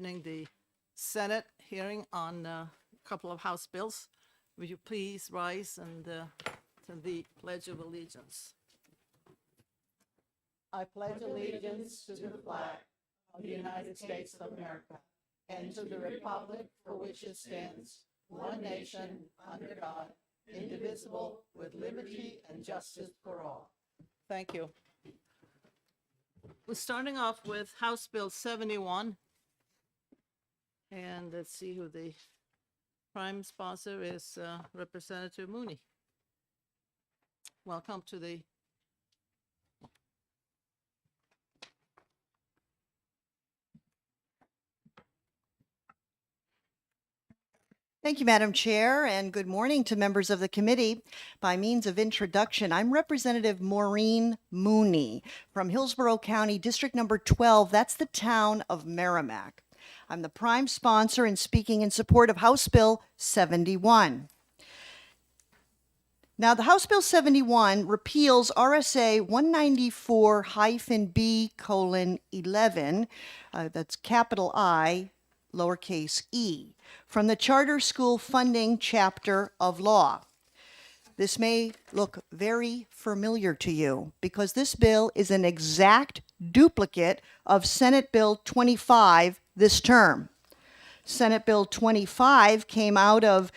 opening the Senate hearing on a couple of House bills. Would you please rise and to the Pledge of Allegiance? I pledge allegiance to the flag of the United States of America and to the republic for which it stands, one nation, under God, indivisible, with liberty and justice for all. Thank you. We're starting off with House Bill 71. And let's see who the prime sponsor is, Representative Mooney. Welcome to the Thank you, Madam Chair, and good morning to members of the committee. By means of introduction, I'm Representative Maureen Mooney from Hillsborough County, District Number 12. That's the town of Merrimack. I'm the prime sponsor and speaking in support of House Bill 71. Now, the House Bill 71 repeals RSA 194-B:11, that's capital I, lowercase e, from the Charter School Funding Chapter of Law. This may look very familiar to you because this bill is an exact duplicate of Senate Bill 25 this term. Senate Bill 25 came out of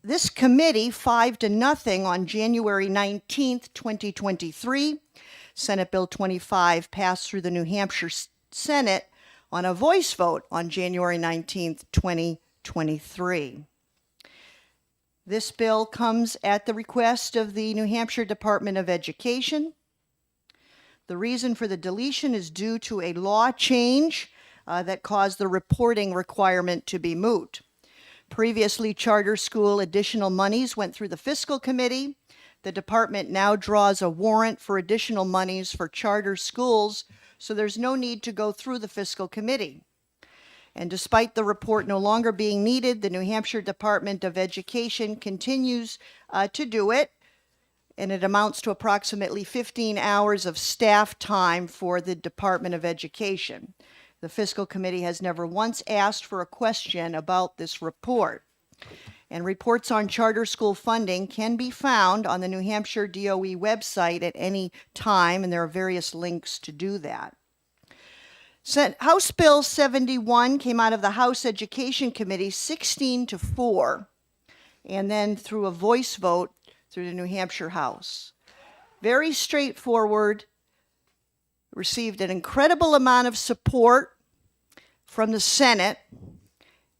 this committee 5-0 on January 19th, 2023. Senate Bill 25 passed through the New Hampshire Senate on a voice vote on January 19th, 2023. This bill comes at the request of the New Hampshire Department of Education. The reason for the deletion is due to a law change that caused the reporting requirement to be moot. Previously, charter school additional monies went through the Fiscal Committee. The department now draws a warrant for additional monies for charter schools, so there's no need to go through the Fiscal Committee. And despite the report no longer being needed, the New Hampshire Department of Education continues to do it, and it amounts to approximately 15 hours of staff time for the Department of Education. The Fiscal Committee has never once asked for a question about this report. And reports on charter school funding can be found on the New Hampshire DOE website at any time, and there are various links to do that. House Bill 71 came out of the House Education Committee 16-4, and then through a voice vote through the New Hampshire House. Very straightforward, received an incredible amount of support from the Senate,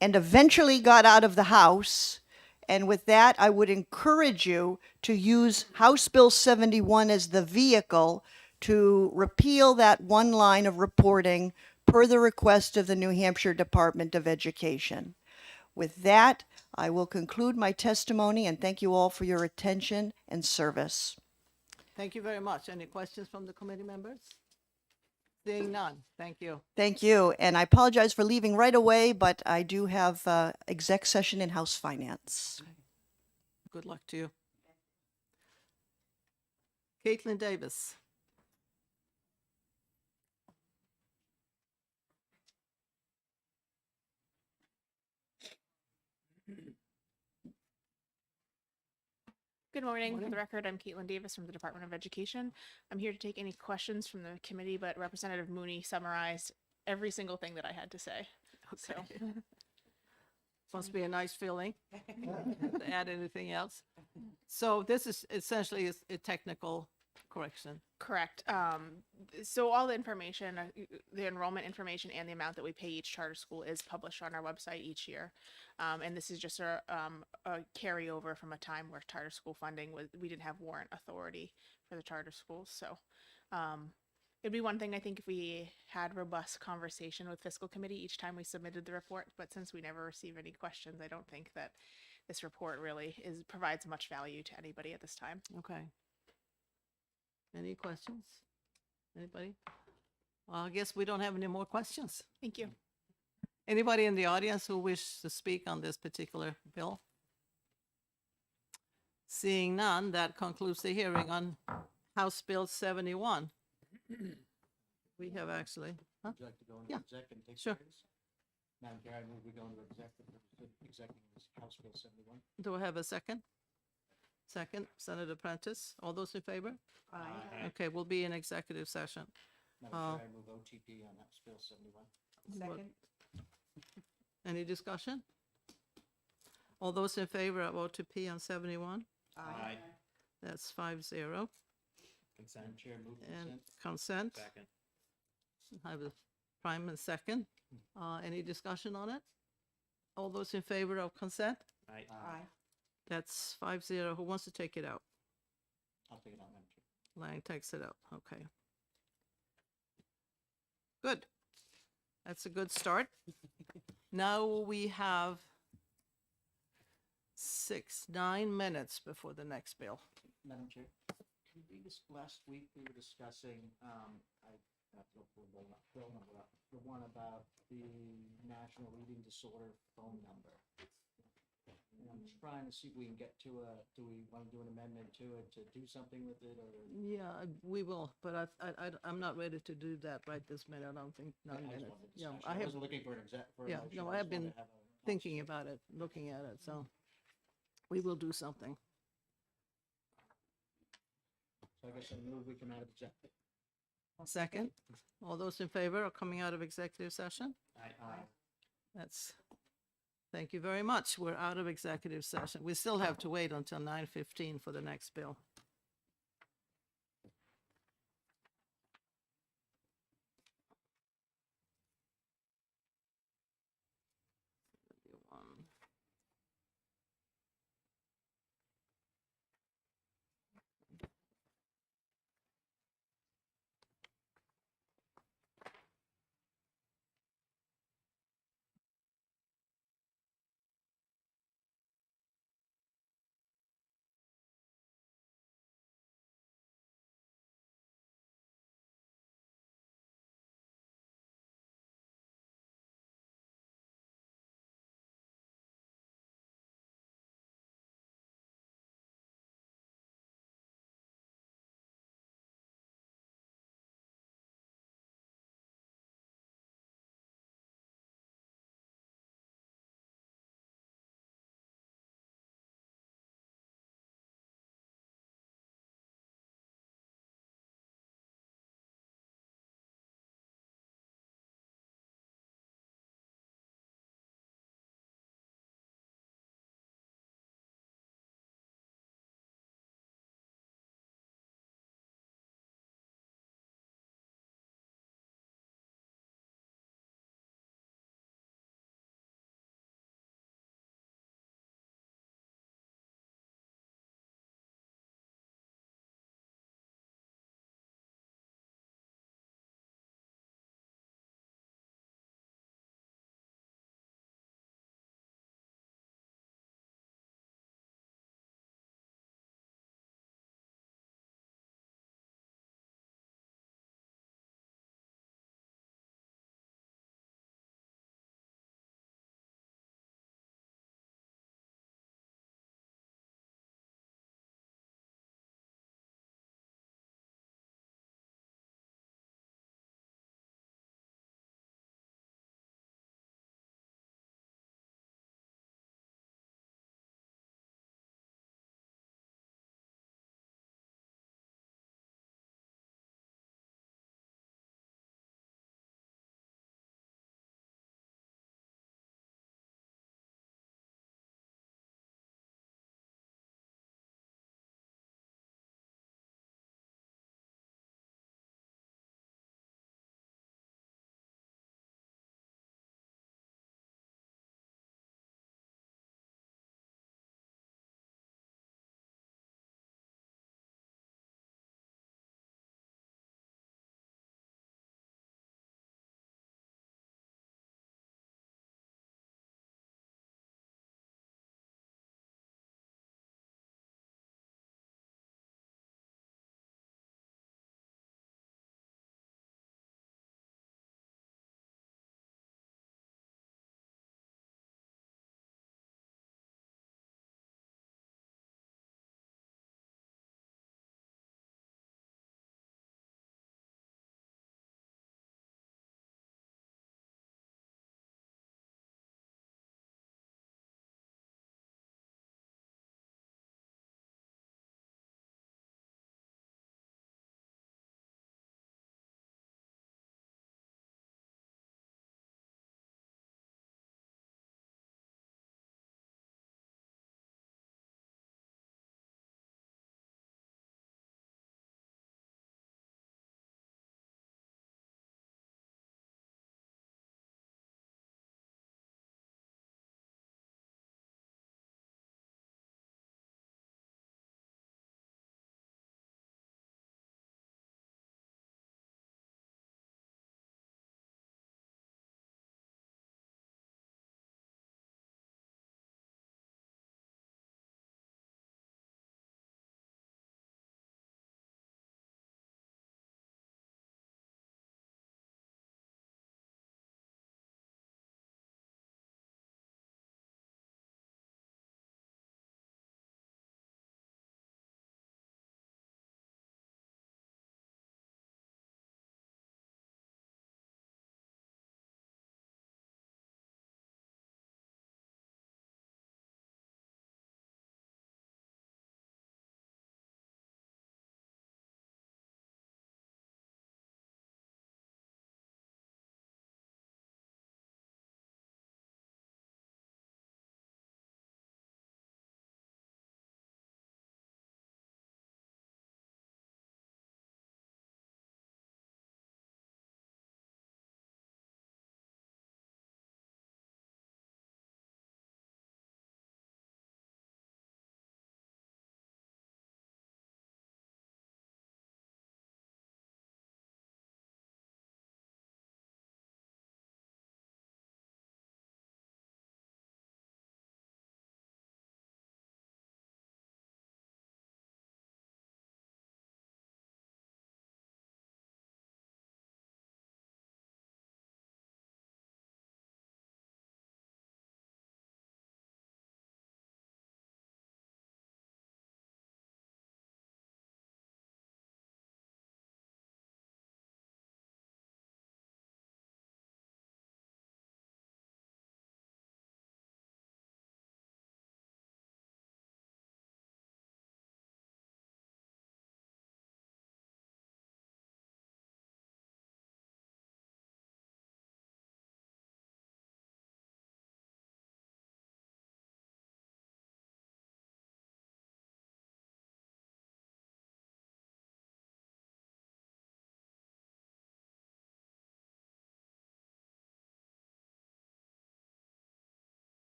and eventually got out of the House. And with that, I would encourage you to use House Bill 71 as the vehicle to repeal that one line of reporting per the request of the New Hampshire Department of Education. With that, I will conclude my testimony and thank you all for your attention and service. Thank you very much. Any questions from the committee members? Seeing none. Thank you. Thank you. And I apologize for leaving right away, but I do have exec session in House Finance. Good luck to you. Caitlin Davis. Good morning. Morning. For the record, I'm Caitlin Davis from the Department of Education. I'm here to take any questions from the committee, but Representative Mooney summarized every single thing that I had to say. So, Must be a nice feeling. To add anything else? So this is essentially a technical correction. correct. So all the information, the enrollment information and the amount that we pay each charter school is published on our website each year. And this is just a carryover from a time where charter school funding we didn't have warrant authority for the charter schools. So it'd be one thing, I think, if we had robust conversation with Fiscal Committee each time we submitted the report, but since we never receive any questions, I don't think that this report really provides much value to anybody at this time. Okay. Any questions? Anybody? Well, I guess we don't have any more questions. Thank you. Anybody in the audience who wishes to speak on this particular bill? Seeing none, that concludes the hearing on House Bill 71. We have actually, huh? Would you like to go into Yeah, exec and take sure. things? Madam Chair, I move we go into executive House Bill 71. Do I have a second? Second, Senator Prentice. All those in favor? Aye. Okay, we'll be in executive session. Madam Chair, I move OTP on House Bill 71. Second. Any discussion? All those in favor of O2P on 71? Aye. That's 5-0. Madam Chair, move And consent. consent, I have a prime and second. Any discussion on it? All those in favor of consent? Aye. That's 5-0. Who wants to take it out? I'll take it out, Madam Chair. Lang takes it out. Okay. Good. That's a good start. Now we have 9 minutes before the next bill. Madam Chair, can we last week we were discussing, I have to look for the bill number up, the one about the National Eating Disorder phone number. And I'm trying to see if we can get to do we want to do an amendment to it to do something with it, or? Yeah, we will, but I'm not ready to do that right this minute. I don't think I 9 just minutes. wanted Yeah, discussion. I have wasn't looking for an for a Yeah, motion. no, I I have just wanted been to have a thinking about it, looking at it, so we will do something. So I guess I move we come out of executive. Second, all those in favor of coming out of executive session? Aye. That's, thank you very much. We're out of executive session. We still have to wait until 9:15 for the next bill.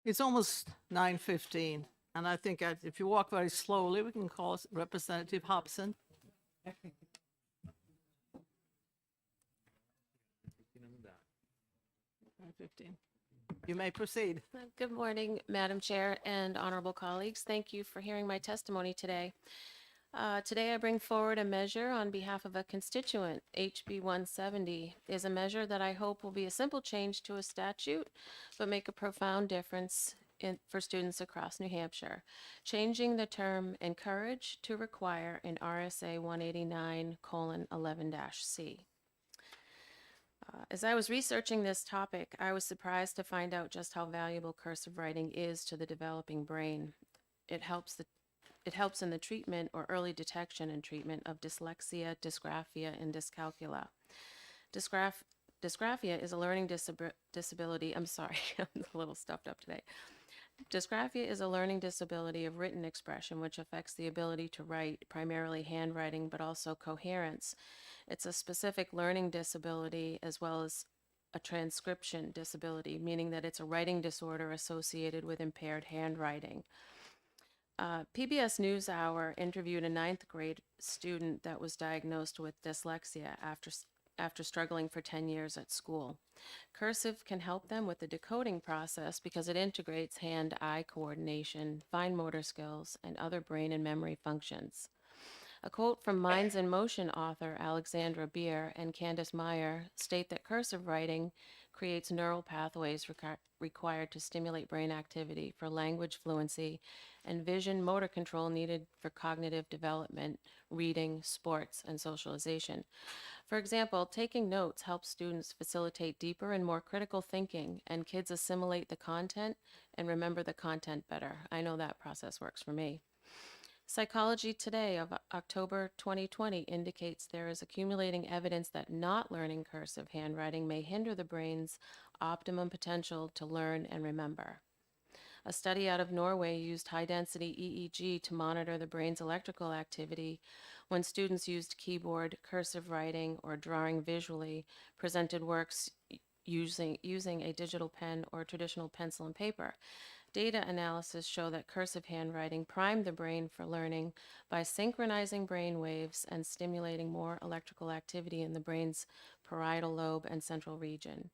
It's almost 9:15, and I think if you walk very slowly, we can call Representative Hobson. 9:15. You may proceed. Good morning, Madam Chair and honorable colleagues. Thank you for hearing my testimony today. Today I bring forward a measure on behalf of a constituent. HB 170 is a measure that I hope will be a simple change to a statute, but make a profound difference for students across New Hampshire. Changing the term encourage to require in RSA 189:11-C. As I was researching this topic, I was surprised to find out just how valuable cursive writing is to the developing brain. It helps in the treatment or early detection and treatment of dyslexia, dysgraphia, and dyscalculia. Dysgraphia is a learning disability. I'm sorry, I'm a little stuffed up today. Dysgraphia is a learning disability of written expression, which affects the ability to write, primarily handwriting, but also coherence. It's a specific learning disability as well as a transcription disability, meaning that it's a writing disorder associated with impaired handwriting. PBS NewsHour interviewed a 9th grade student that was diagnosed with dyslexia after struggling for 10 years at school. Cursive can help them with the decoding process because it integrates hand-eye coordination, fine motor skills, and other brain and memory functions. A quote from Minds in Motion author Alexandra Beer and Candace Meyer state that cursive writing creates neural pathways required to stimulate brain activity for language fluency and vision motor control needed for cognitive development, reading, sports, and socialization. For example, taking notes helps students facilitate deeper and more critical thinking, and kids assimilate the content and remember the content better. I know that process works for me. Psychology Today of October 2020 indicates there is accumulating evidence that not learning cursive handwriting may hinder the brain's optimum potential to learn and remember. A study out of Norway used high-density EEG to monitor the brain's electrical activity when students used keyboard, cursive writing, or drawing visually, presented works using a digital pen or traditional pencil and paper. Data analysis show that cursive handwriting primed the brain for learning by synchronizing brain waves and stimulating more electrical activity in the brain's parietal lobe and central region.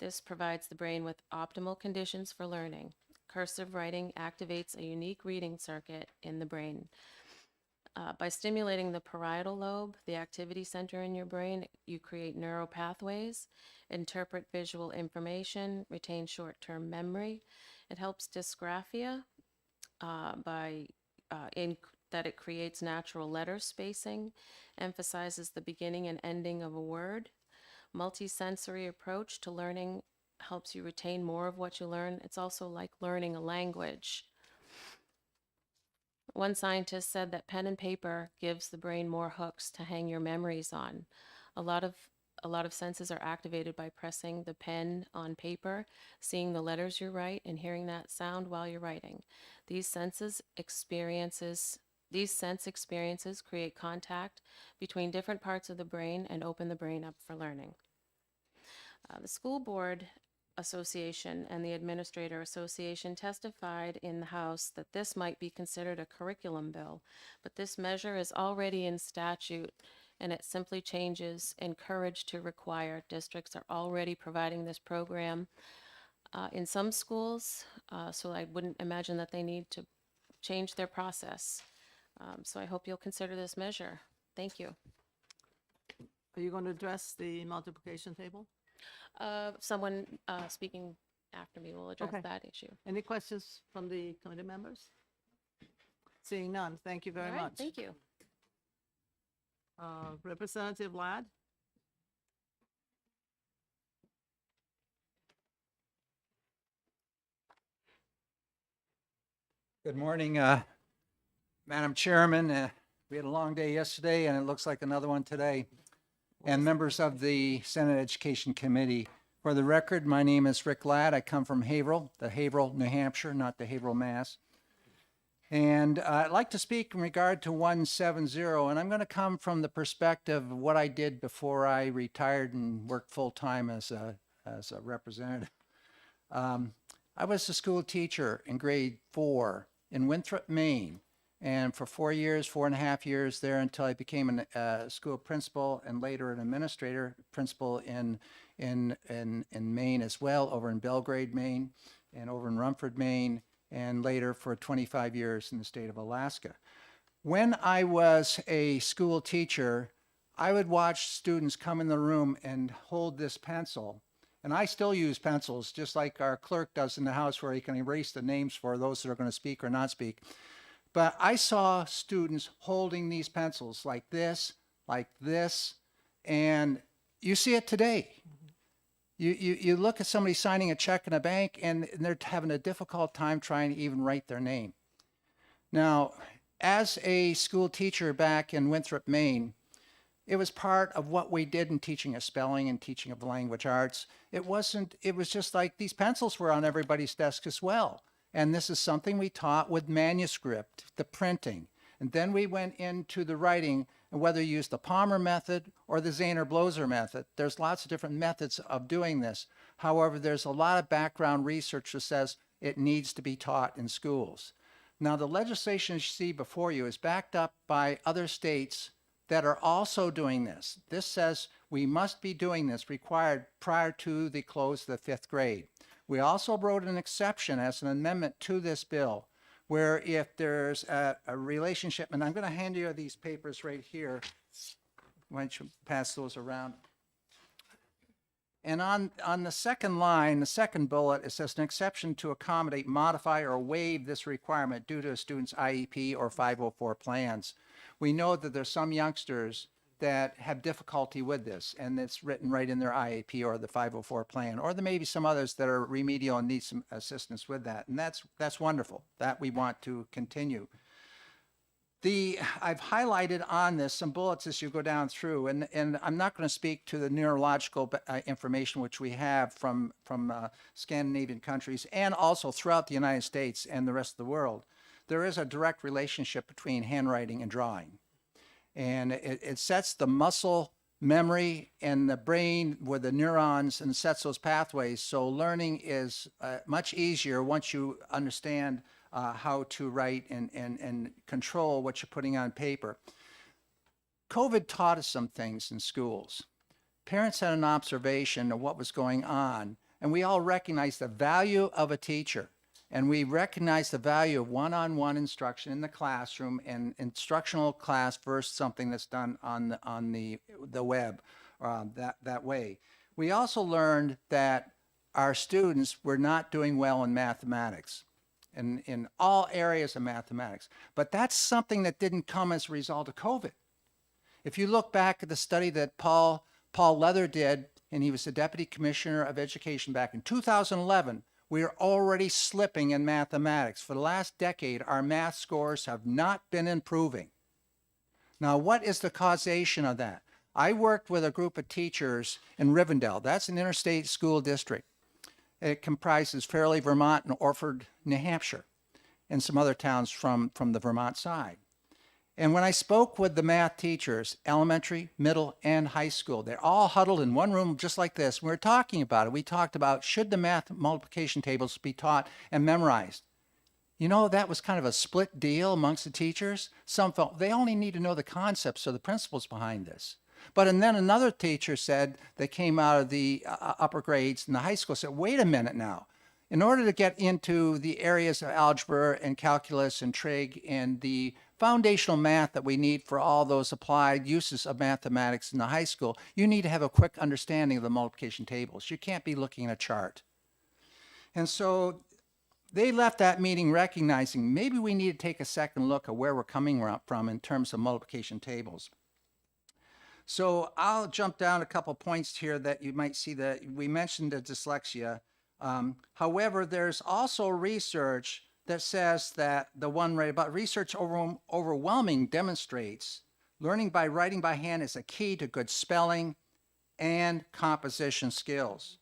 This provides the brain with optimal conditions for learning. Cursive writing activates a unique reading circuit in the brain. By stimulating the parietal lobe, the activity center in your brain, you create neural pathways, interpret visual information, retain short-term memory. It helps dysgraphia that it creates natural letter spacing, emphasizes the beginning and ending of a word. Multisensory approach to learning helps you retain more of what you learn. It's also like learning a language. One scientist said that pen and paper gives the brain more hooks to hang your memories on. A lot of senses are activated by pressing the pen on paper, seeing the letters you write, and hearing that sound while you're writing. These sense experiences create contact between different parts of the brain and open the brain up for learning. The School Board Association and the Administrator Association testified in the House that this might be considered a curriculum bill, but this measure is already in statute and it simply changes encourage to require. Districts are already providing this program in some schools, so I wouldn't imagine that they need to change their process. So I hope you'll consider this measure. Thank you. Are you going to address the multiplication table? Someone speaking after me will address Okay. that issue. Any questions from the committee members? Seeing none, thank you very All right, much. thank you. Representative Ladd? Good morning, Madam Chairman. We had a long day yesterday, and it looks like another one today. And members of the Senate Education Committee. For the record, my name is Rick Ladd. I come from Haverhill, New Hampshire, not the Haverhill, Mass. And I'd like to speak in regard to 170, and I'm going to come from the perspective of what I did before I retired and worked full-time as a representative. I was a school teacher in grade 4 in Winthrop, Maine. And for 4 years, 4.5 years there until I became a school principal and later an administrator, principal in Maine as well, over in Belgrade, Maine, and over in Rumford, Maine, and later for 25 years in the state of Alaska. When I was a school teacher, I would watch students come in the room and hold this pencil. And I still use pencils, just like our clerk does in the house, where he can erase the names for those that are going to speak or not speak. But I saw students holding these pencils like this, and you see it today. You look at somebody signing a check in a bank and they're having a difficult time trying to even write their name. Now, as a school teacher back in Winthrop, Maine, it was part of what we did in teaching of spelling and teaching of language arts. It was just like these pencils were on everybody's desk as well. And this is something we taught with manuscript, the printing. And then we went into the writing, and whether you use the Palmer method or the Zaner-Bloser method, there's lots of different methods of doing this. However, there's a lot of background research that says it needs to be taught in schools. Now, the legislation you see before you is backed up by other states that are also doing this. This says we must be doing this required prior to the close of the 5th grade. We also wrote an exception as an amendment to this bill, where if there's a relationship, and I'm going to hand you these papers right here. Why don't you pass those around? And on the second line, the second bullet, it says an exception to accommodate, modify, or waive this requirement due to a student's IEP or 504 plans. We know that there's some youngsters that have difficulty with this, and it's written right in their IEP or the 504 plan, or there may be some others that are remedial and need some assistance with that, and that's wonderful. That we want to continue. I've highlighted on this some bullets as you go down through, and I'm not going to speak to the neurological information which we have from Scandinavian countries and also throughout the United States and the rest of the world. There is a direct relationship between handwriting and drawing. And it sets the muscle memory in the brain with the neurons and sets those pathways. So learning is much easier once you understand how to write and control what you're putting on paper. COVID taught us some things in schools. Parents had an observation of what was going on, and we all recognized the value of a teacher. And we recognize the value of one-on-one instruction in the classroom and instructional class versus something that's done on the web that way. We also learned that our students were not doing well in mathematics, in all areas of mathematics. But that's something that didn't come as a result of COVID. If you look back at the study that Paul Leather did, and he was the Deputy Commissioner of Education back in 2011, we are already slipping in mathematics. For the last decade, our math scores have not been improving. Now, what is the causation of that? I worked with a group of teachers in Rivendell. That's an interstate school district. It comprises Fairleigh, Vermont, and Orford, New Hampshire, and some other towns from the Vermont side. And when I spoke with the math teachers, elementary, middle, and high school, they're all huddled in one room just like this. We were talking about it. We talked about, should the math multiplication tables be taught and memorized? You know, that was kind of a split deal amongst the teachers. Some felt they only need to know the concepts or the principles behind this. But and then another teacher said, that came out of the upper grades in the high school, said, wait a minute now. In order to get into the areas of algebra and calculus and trig and the foundational math that we need for all those applied uses of mathematics in the high school, you need to have a quick understanding of the multiplication tables. You can't be looking at a chart. And so they left that meeting recognizing maybe we need to take a second look at where we're coming from in terms of multiplication tables. So I'll jump down a couple points here that you might see that we mentioned the dyslexia. However, there's also research that says that the one right about research overwhelming demonstrates learning by writing by hand is a key to good spelling and composition skills.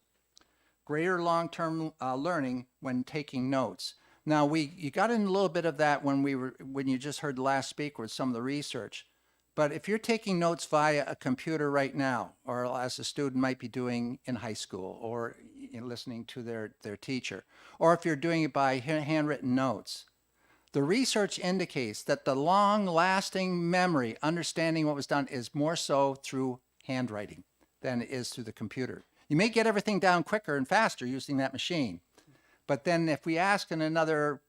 Greater long-term learning when taking notes. Now you got in a little bit of that when you just heard the last speaker with some of the research. But if you're taking notes via a computer right now, or as a student might be doing in high school, or listening to their teacher, or if you're doing it by handwritten notes. The research indicates that the long-lasting memory, understanding what was done, is more so through handwriting than it is through the computer. You may get everything down quicker and faster using that machine, but then if we ask in another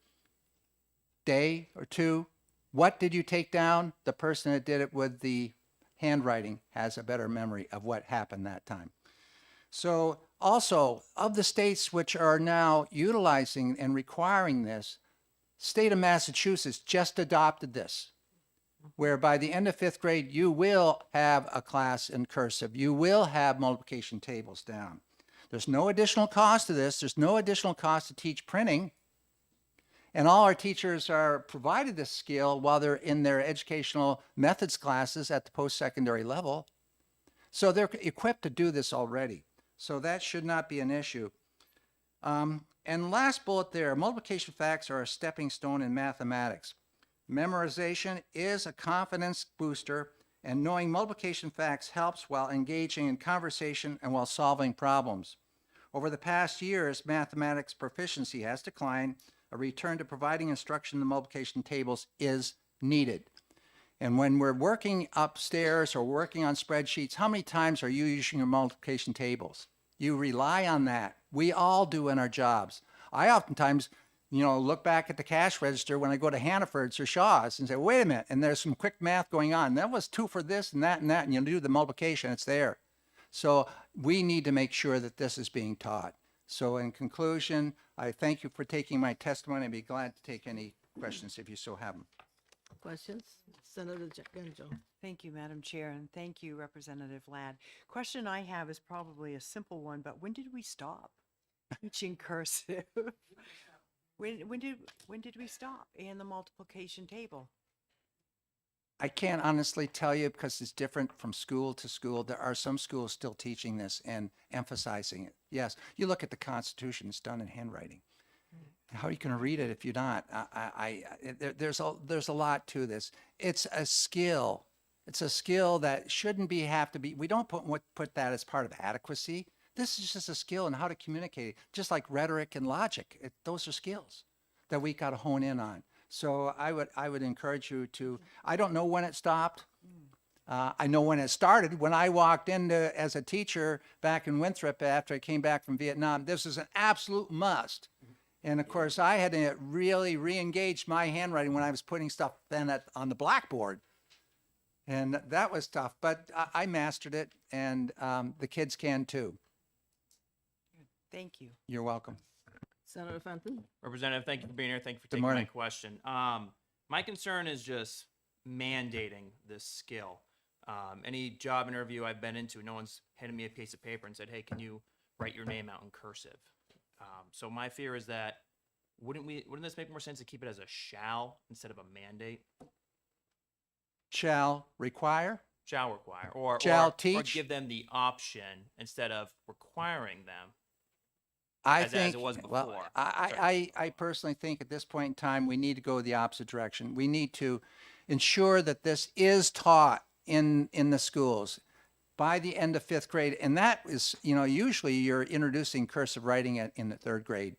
day or two, what did you take down? The person that did it with the handwriting has a better memory of what happened that time. So also, of the states which are now utilizing and requiring this, state of Massachusetts just adopted this, where by the end of 5th grade, you will have a class in cursive. You will have multiplication tables down. There's no additional cost to this. There's no additional cost to teach printing. And all our teachers are provided this skill while they're in their educational methods classes at the post-secondary level. So they're equipped to do this already. So that should not be an issue. And last bullet there, multiplication facts are a stepping stone in mathematics. Memorization is a confidence booster, and knowing multiplication facts helps while engaging in conversation and while solving problems. Over the past years, mathematics proficiency has declined. A return to providing instruction in the multiplication tables is needed. And when we're working upstairs or working on spreadsheets, how many times are you using your multiplication tables? You rely on that. We all do in our jobs. I oftentimes, look back at the cash register when I go to Hannaford's or Shaw's and say, wait a minute, and there's some quick math going on. That was 2 for this and that, and you do the multiplication, it's there. So we need to make sure that this is being taught. So in conclusion, I thank you for taking my testimony. I'd be glad to take any questions if you so have them. Questions? Senator Genjo. Thank you, Madam Chair, and thank you, Representative Ladd. Question I have is probably a simple one, but when did we stop teaching cursive? When did we stop in the multiplication table? I can't honestly tell you because it's different from school to school. There are some schools still teaching this and emphasizing it. Yes, you look at the Constitution, it's done in handwriting. How are you going to read it if you're not? There's a lot to this. It's a skill. It's a skill that shouldn't have to be. We don't put that as part of adequacy. This is just a skill in how to communicate, just like rhetoric and logic. Those are skills that we got to hone in on. So I would encourage you to. I don't know when it stopped. I know when it started. When I walked in as a teacher back in Winthrop after I came back from Vietnam, this is an absolute must. And of course, I had to really re-engage my handwriting when I was putting stuff then on the blackboard. And that was tough, but I mastered it, and the kids can too. Thank you. You're welcome. Senator Fenton. Representative, thank you for being here. Thank you for Good taking my morning. question. My concern is just mandating this skill. Any job interview I've been into, no one's handed me a piece of paper and said, hey, can you write your name out in cursive? So my fear is that wouldn't this make more sense to keep it as a shall instead of a mandate? Shall require? Shall require, or teach? give them the option instead of requiring them. I as think, it was well, before. I personally think at this point in time, we need to go the opposite direction. We need to ensure that this is taught in the schools by the end of 5th grade. And that is, usually you're introducing cursive writing in the 3rd grade.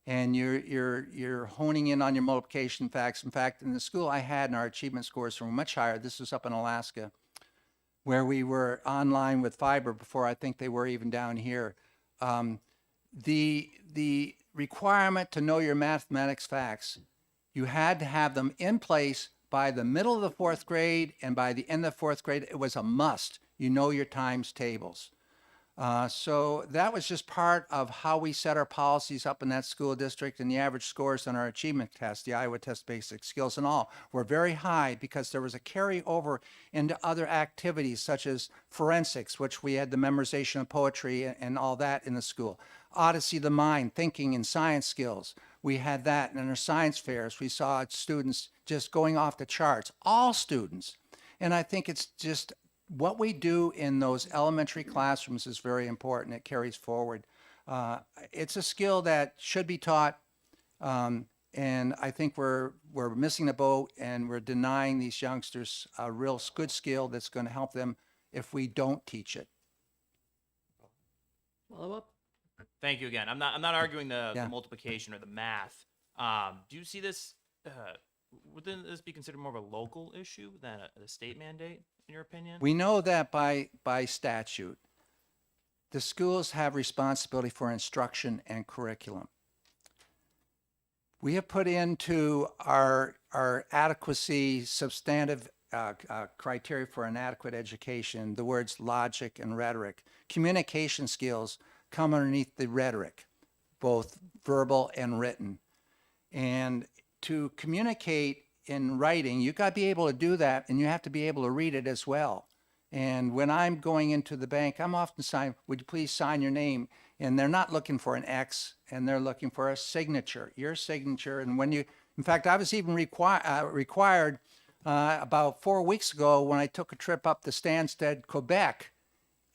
And you're honing in on your multiplication facts. In fact, in the school I had, and our achievement scores were much higher. This was up in Alaska, where we were online with fiber before I think they were even down here. The requirement to know your mathematics facts, you had to have them in place by the middle of the 4th grade, and by the end of 4th grade, it was a must. You know your times tables. So that was just part of how we set our policies up in that school district, and the average scores on our achievement test, the Iowa Test Basic Skills and all, were very high because there was a carryover into other activities such as forensics, which we had the memorization of poetry and all that in the school. Odyssey of the Mind, thinking and science skills. We had that in our science fairs. We saw students just going off the charts, all students. And I think it's just what we do in those elementary classrooms is very important. It carries forward. It's a skill that should be taught, and I think we're missing the boat, and we're denying these youngsters a real good skill that's going to help them if we don't teach it. Follow up. Thank you again. I'm not arguing the Yeah. multiplication or the math. Do you see this? Wouldn't this be considered more of a local issue than a state mandate, in your opinion? We know that by statute, the schools have responsibility for instruction and curriculum. We have put into our adequacy substantive criteria for an adequate education the words logic and rhetoric. Communication skills come underneath the rhetoric, both verbal and written. And to communicate in writing, you got to be able to do that, and you have to be able to read it as well. And when I'm going into the bank, I'm often saying, would you please sign your name? And they're not looking for an X, and they're looking for a signature, your signature. And when you, in fact, I was even required about 4 weeks ago when I took a trip up to Stansted, Quebec,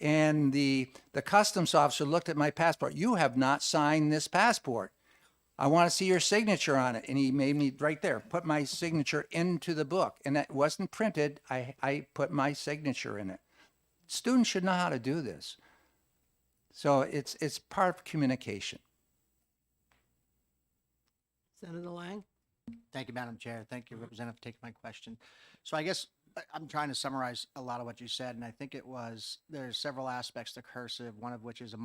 and the customs officer looked at my passport. You have not signed this passport. I want to see your signature on it. And he made me right there, put my signature into the book. And it wasn't printed. I put my signature in it. Students should know how to do this. So it's part of communication. Senator Lang? Thank you, Madam Chair. Thank you, Representative, for taking my question. So I guess I'm trying to summarize a lot of what you said, and I think there's several aspects to cursive, one of which is a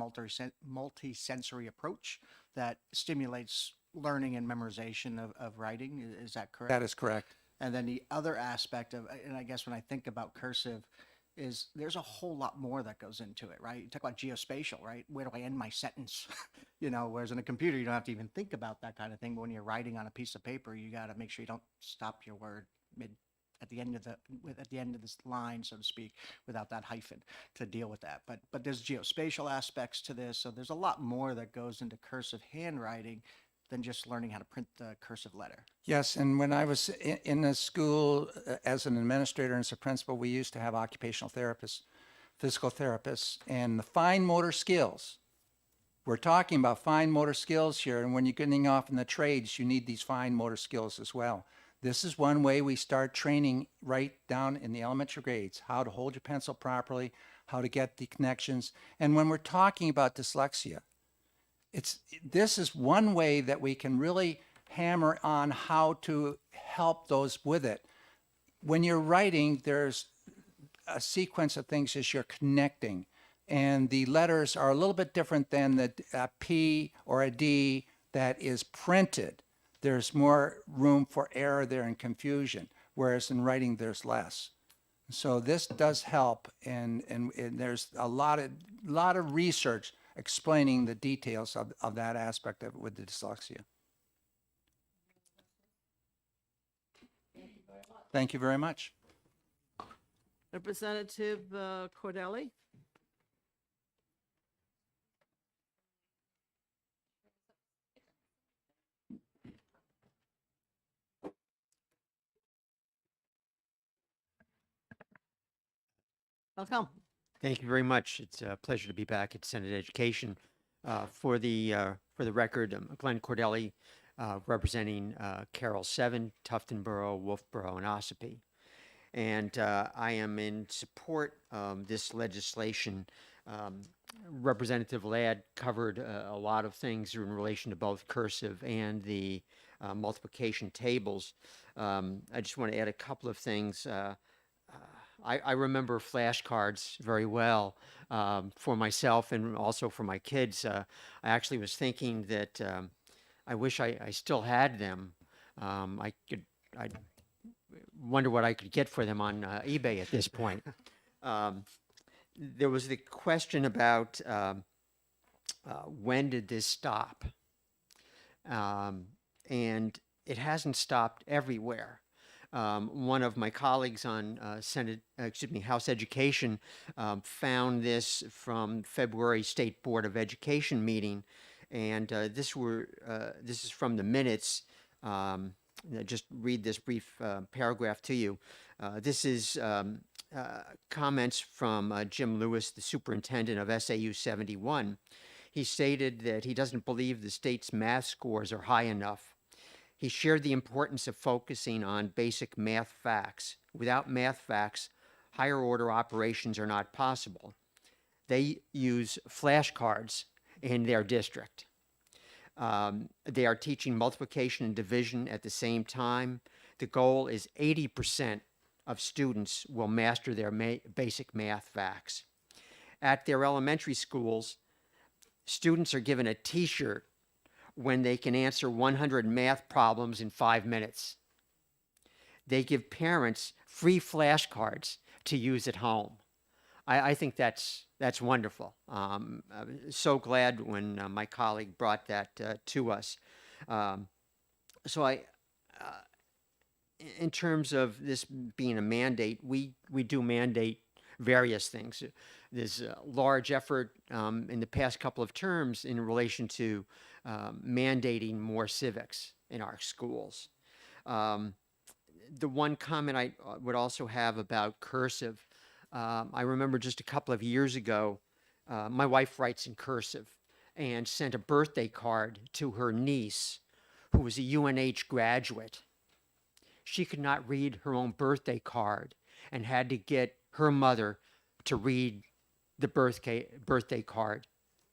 multi-sensory approach that stimulates learning and memorization of writing. Is that correct? That is correct. And then the other aspect of, and I guess when I think about cursive, is there's a whole lot more that goes into it, right? You talk about geospatial, right? Where do I end my sentence? Whereas in a computer, you don't have to even think about that kind of thing. But when you're writing on a piece of paper, you got to make sure you don't stop your word at the end of this line, so to speak, without that hyphen to deal with that. But there's geospatial aspects to this, so there's a lot more that goes into cursive handwriting than just learning how to print the cursive letter. Yes, and when I was in the school as an administrator and as a principal, we used to have occupational therapists, physical therapists, and the fine motor skills. We're talking about fine motor skills here, and when you're getting off in the trades, you need these fine motor skills as well. This is one way we start training right down in the elementary grades, how to hold your pencil properly, how to get the connections. And when we're talking about dyslexia, this is one way that we can really hammer on how to help those with it. When you're writing, there's a sequence of things as you're connecting, and the letters are a little bit different than the P or a D that is printed. There's more room for error there and confusion, whereas in writing there's less. So this does help, and there's a lot of research explaining the details of that aspect of it with the dyslexia. Thank you very much. Representative Cordelli? Welcome. Thank you very much. It's a pleasure to be back at Senate Education. For the record, I'm Glenn Cordelli, representing Carroll 7, Tufton Borough, Wolfboro, and Ossipee. And I am in support of this legislation. Representative Ladd covered a lot of things in relation to both cursive and the multiplication tables. I just want to add a couple of things. I remember flashcards very well for myself and also for my kids. I actually was thinking that I wish I still had them. I wonder what I could get for them on eBay at this point. There was the question about when did this stop? And it hasn't stopped everywhere. One of my colleagues on House Education found this from February State Board of Education meeting, and this is from the minutes. Just read this brief paragraph to you. This is comments from Jim Lewis, the superintendent of SAU 71. He stated that he doesn't believe the state's math scores are high enough. He shared the importance of focusing on basic math facts. Without math facts, higher order operations are not possible. They use flashcards in their district. They are teaching multiplication and division at the same time. The goal is 80% of students will master their basic math facts. At their elementary schools, students are given a t-shirt when they can answer 100 math problems in 5 minutes. They give parents free flashcards to use at home. I think that's wonderful. I'm so glad when my colleague brought that to us. In terms of this being a mandate, we do mandate various things. There's a large effort in the past couple of terms in relation to mandating more civics in our schools. The one comment I would also have about cursive, I remember just a couple of years ago, my wife writes in cursive and sent a birthday card to her niece who was a UNH graduate. She could not read her own birthday card and had to get her mother to read the birthday card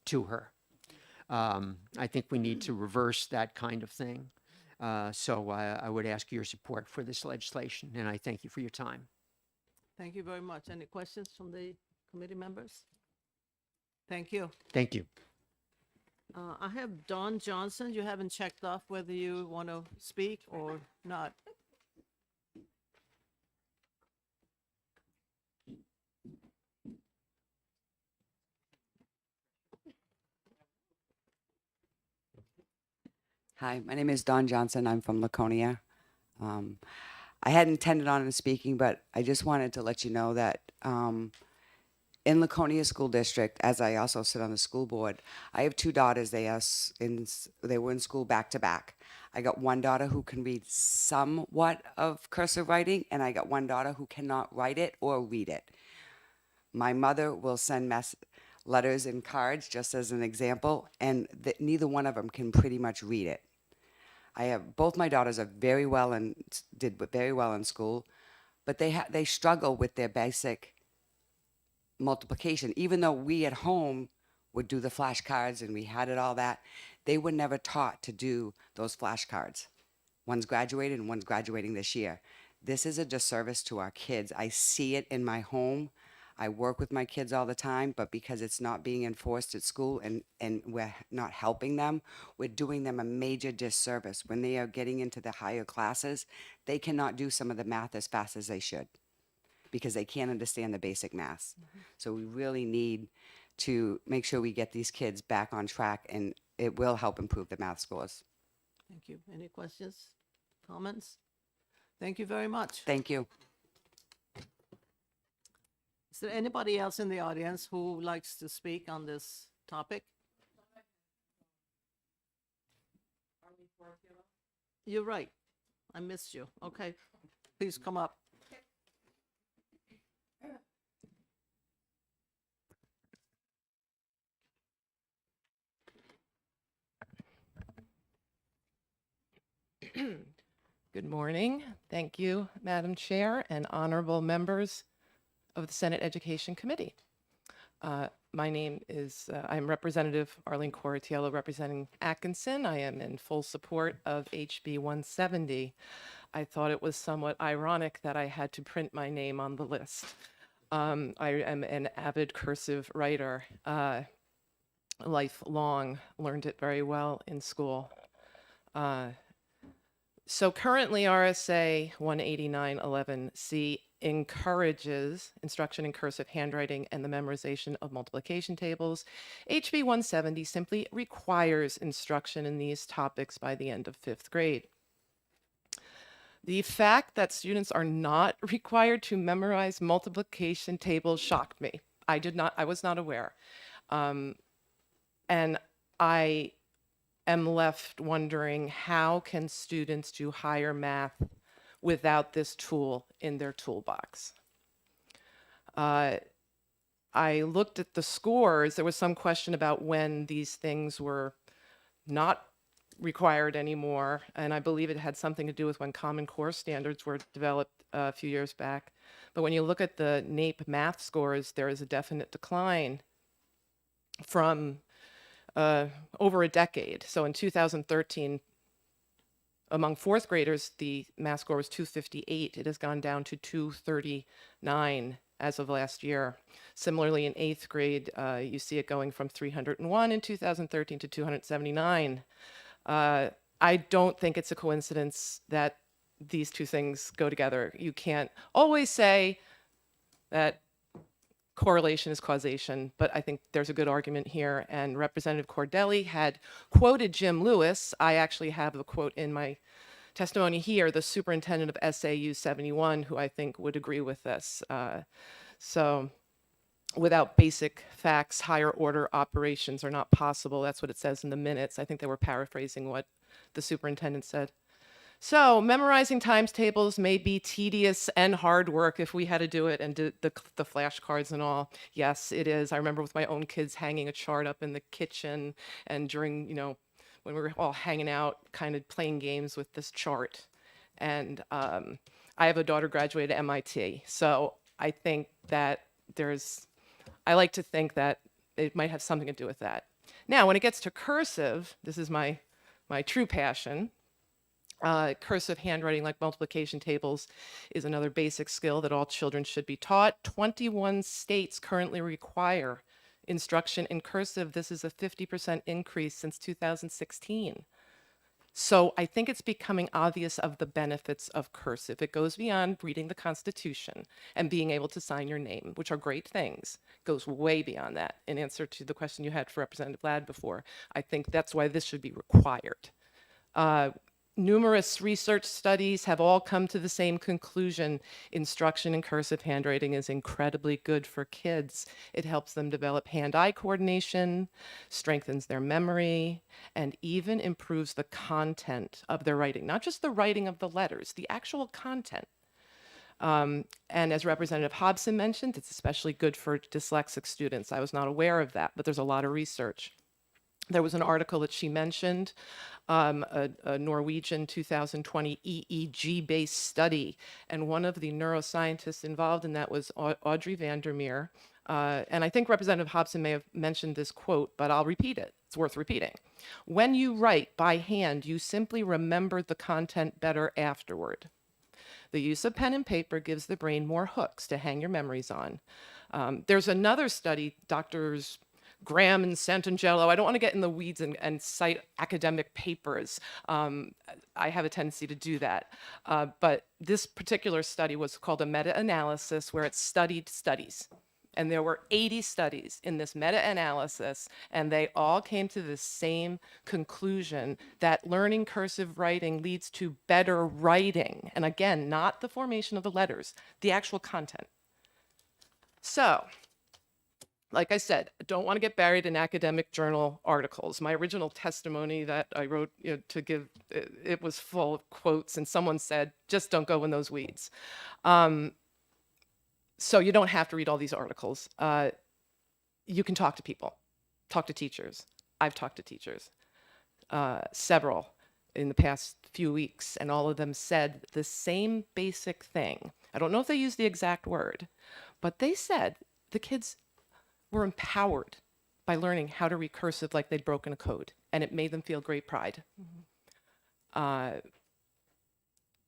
to her. I think we need to reverse that kind of thing. So I would ask your support for this legislation, and I thank you for your time. Thank you very much. Any questions from the committee members? Thank you. Thank you. I have Don Johnson. You haven't checked off whether you want to speak or not. Hi, my name is Dawn Johnson. I'm from Laconia. I hadn't intended on speaking, but I just wanted to let you know that in Laconia School District, as I also sit on the school board, I have two daughters. They were in school back to back. I got one daughter who can read somewhat of cursive writing, and I got one daughter who cannot write it or read it. My mother will send letters and cards, just as an example, and neither one of them can pretty much read it. I have both my daughters are very well and did very well in school, but they struggle with their basic multiplication. Even though we at home would do the flashcards and we had it all that, they were never taught to do those flashcards. One's graduated and one's graduating this year. This is a disservice to our kids. I see it in my home. I work with my kids all the time, but because it's not being enforced at school and we're not helping them, we're doing them a major disservice. When they are getting into the higher classes, they cannot do some of the math as fast as they should because they can't understand the basic math. So we really need to make sure we get these kids back on track, and it will help improve the math scores. Thank you. Any questions, comments? Thank you very much. Thank you. Is there anybody else in the audience who likes to speak on this topic? You're right. I missed you. Okay. Please come up. Good morning. Thank you, Madam Chair and honorable members of the Senate Education Committee. My name is, I'm Representative Arlene Coratiello representing Atkinson. I am in full support of HB 170. I thought it was somewhat ironic that I had to print my name on the list. I am an avid cursive writer, lifelong, learned it very well in school. So currently RSA 189.11c encourages instruction in cursive handwriting and the memorization of multiplication tables. HB 170 simply requires instruction in these topics by the end of 5th grade. The fact that students are not required to memorize multiplication tables shocked me. I was not aware. And I am left wondering, how can students do higher math without this tool in their toolbox? I looked at the scores. There was some question about when these things were not required anymore, and I believe it had something to do with when Common Core standards were developed a few years back. But when you look at the NAEP math scores, there is a definite decline from over a decade. So in 2013, among fourth graders, the math score was 258. It has gone down to 239 as of last year. Similarly, in eighth grade, you see it going from 301 in 2013 to 279. I don't think it's a coincidence that these two things go together. You can't always say that correlation is causation, but I think there's a good argument here. And Representative Cordelli had quoted Jim Lewis. I actually have the quote in my testimony here, the superintendent of SAU 71, who I think would agree with this. So without basic facts, higher order operations are not possible. That's what it says in the minutes. I think they were paraphrasing what the superintendent said. So memorizing times tables may be tedious and hard work if we had to do it and do the flashcards and all. Yes, it is. I remember with my own kids hanging a chart up in the kitchen and during, when we were all hanging out, kind of playing games with this chart. And I have a daughter graduated at MIT. So I think that I like to think that it might have something to do with that. Now, when it gets to cursive, this is my true passion. Cursive handwriting, like multiplication tables, is another basic skill that all children should be taught. 21 states currently require instruction in cursive. This is a 50% increase since 2016. So I think it's becoming obvious of the benefits of cursive. It goes beyond reading the Constitution and being able to sign your name, which are great things. It goes way beyond that. In answer to the question you had for Representative Ladd before, I think that's why this should be required. Numerous research studies have all come to the same conclusion. Instruction in cursive handwriting is incredibly good for kids. It helps them develop hand-eye coordination, strengthens their memory, and even improves the content of their writing. Not just the writing of the letters, the actual content. And as Representative Hobson mentioned, it's especially good for dyslexic students. I was not aware of that, but there's a lot of research. There was an article that she mentioned, a Norwegian 2020 EEG-based study, and one of the neuroscientists involved in that was Audrey Vandermeer. And I think Representative Hobson may have mentioned this quote, but I'll repeat it. It's worth repeating. When you write by hand, you simply remember the content better afterward. The use of pen and paper gives the brain more hooks to hang your memories on. There's another study, Drs. Graham and Santangelo. I don't want to get in the weeds and cite academic papers. I have a tendency to do that. But this particular study was called a meta-analysis, where it studied studies. And there were 80 studies in this meta-analysis, and they all came to the same conclusion that learning cursive writing leads to better writing. And again, not the formation of the letters, the actual content. So, like I said, I don't want to get buried in academic journal articles. My original testimony that I wrote to give, it was full of quotes, and someone said, just don't go in those weeds. So you don't have to read all these articles. You can talk to people, talk to teachers. I've talked to teachers, several in the past few weeks, and all of them said the same basic thing. I don't know if they used the exact word, but they said the kids were empowered by learning how to read cursive like they'd broken a code, and it made them feel great pride.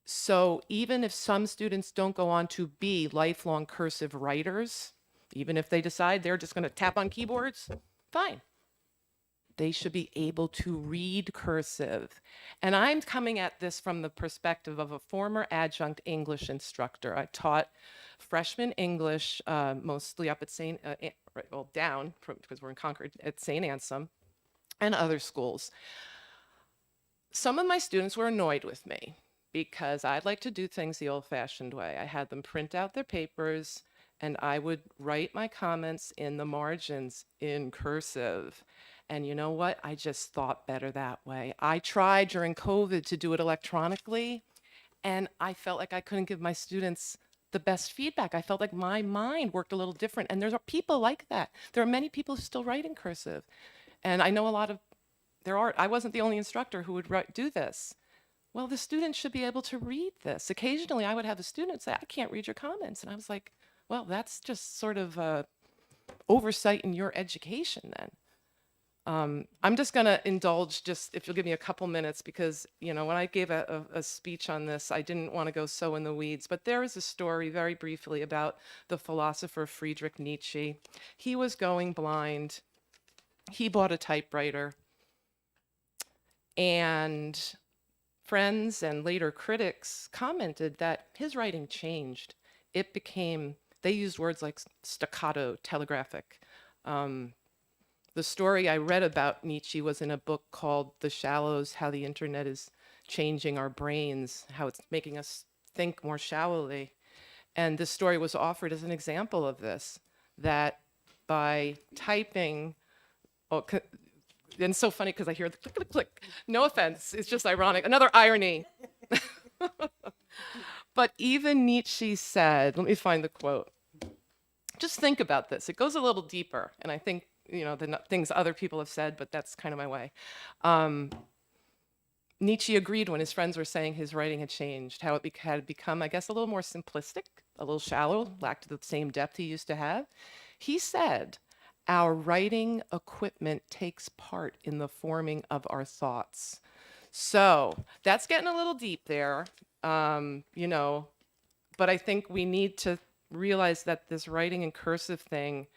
So even if some students don't go on to be lifelong cursive writers, even if they decide they're just going to tap on keyboards, fine. They should be able to read cursive. And I'm coming at this from the perspective of a former adjunct English instructor. I taught freshman English, mostly up at down, because we're in Concord, at St. Anselm and other schools. Some of my students were annoyed with me because I'd like to do things the old-fashioned way. I had them print out their papers, and I would write my comments in the margins in cursive. And you know what? I just thought better that way. I tried during COVID to do it electronically, and I felt like I couldn't give my students the best feedback. I felt like my mind worked a little different. And there's people like that. There are many people who still write in cursive. And I know I wasn't the only instructor who would do this. Well, the students should be able to read this. Occasionally, I would have a student say, I can't read your comments. And I was like, well, that's just sort of oversight in your education then. I'm just going to indulge, just if you'll give me a couple minutes, because, you know, when I gave a speech on this, I didn't want to go so in the weeds, but there is a story very briefly about the philosopher Friedrich Nietzsche. He was going blind. He bought a typewriter, and friends and later critics commented that his writing changed. It became, they used words like staccato, telegraphic. The story I read about Nietzsche was in a book called The Shallows, How the Internet is Changing Our Brains, how it's making us think more shallowly. And this story was offered as an example of this, that by typing, and it's so funny because I hear the click, click, click. No offense, it's just ironic. Another irony. But even Nietzsche said, let me find the quote. Just think about this. It goes a little deeper, and I think, you know, the things other people have said, but that's kind of my way. Nietzsche agreed when his friends were saying his writing had changed, how it had become, I guess, a little more simplistic, a little shallow, lacked the same depth he used to have. He said, our writing equipment takes part in the forming of our thoughts. So that's getting a little deep there, you know, but I think we need to realize that this writing in cursive thing,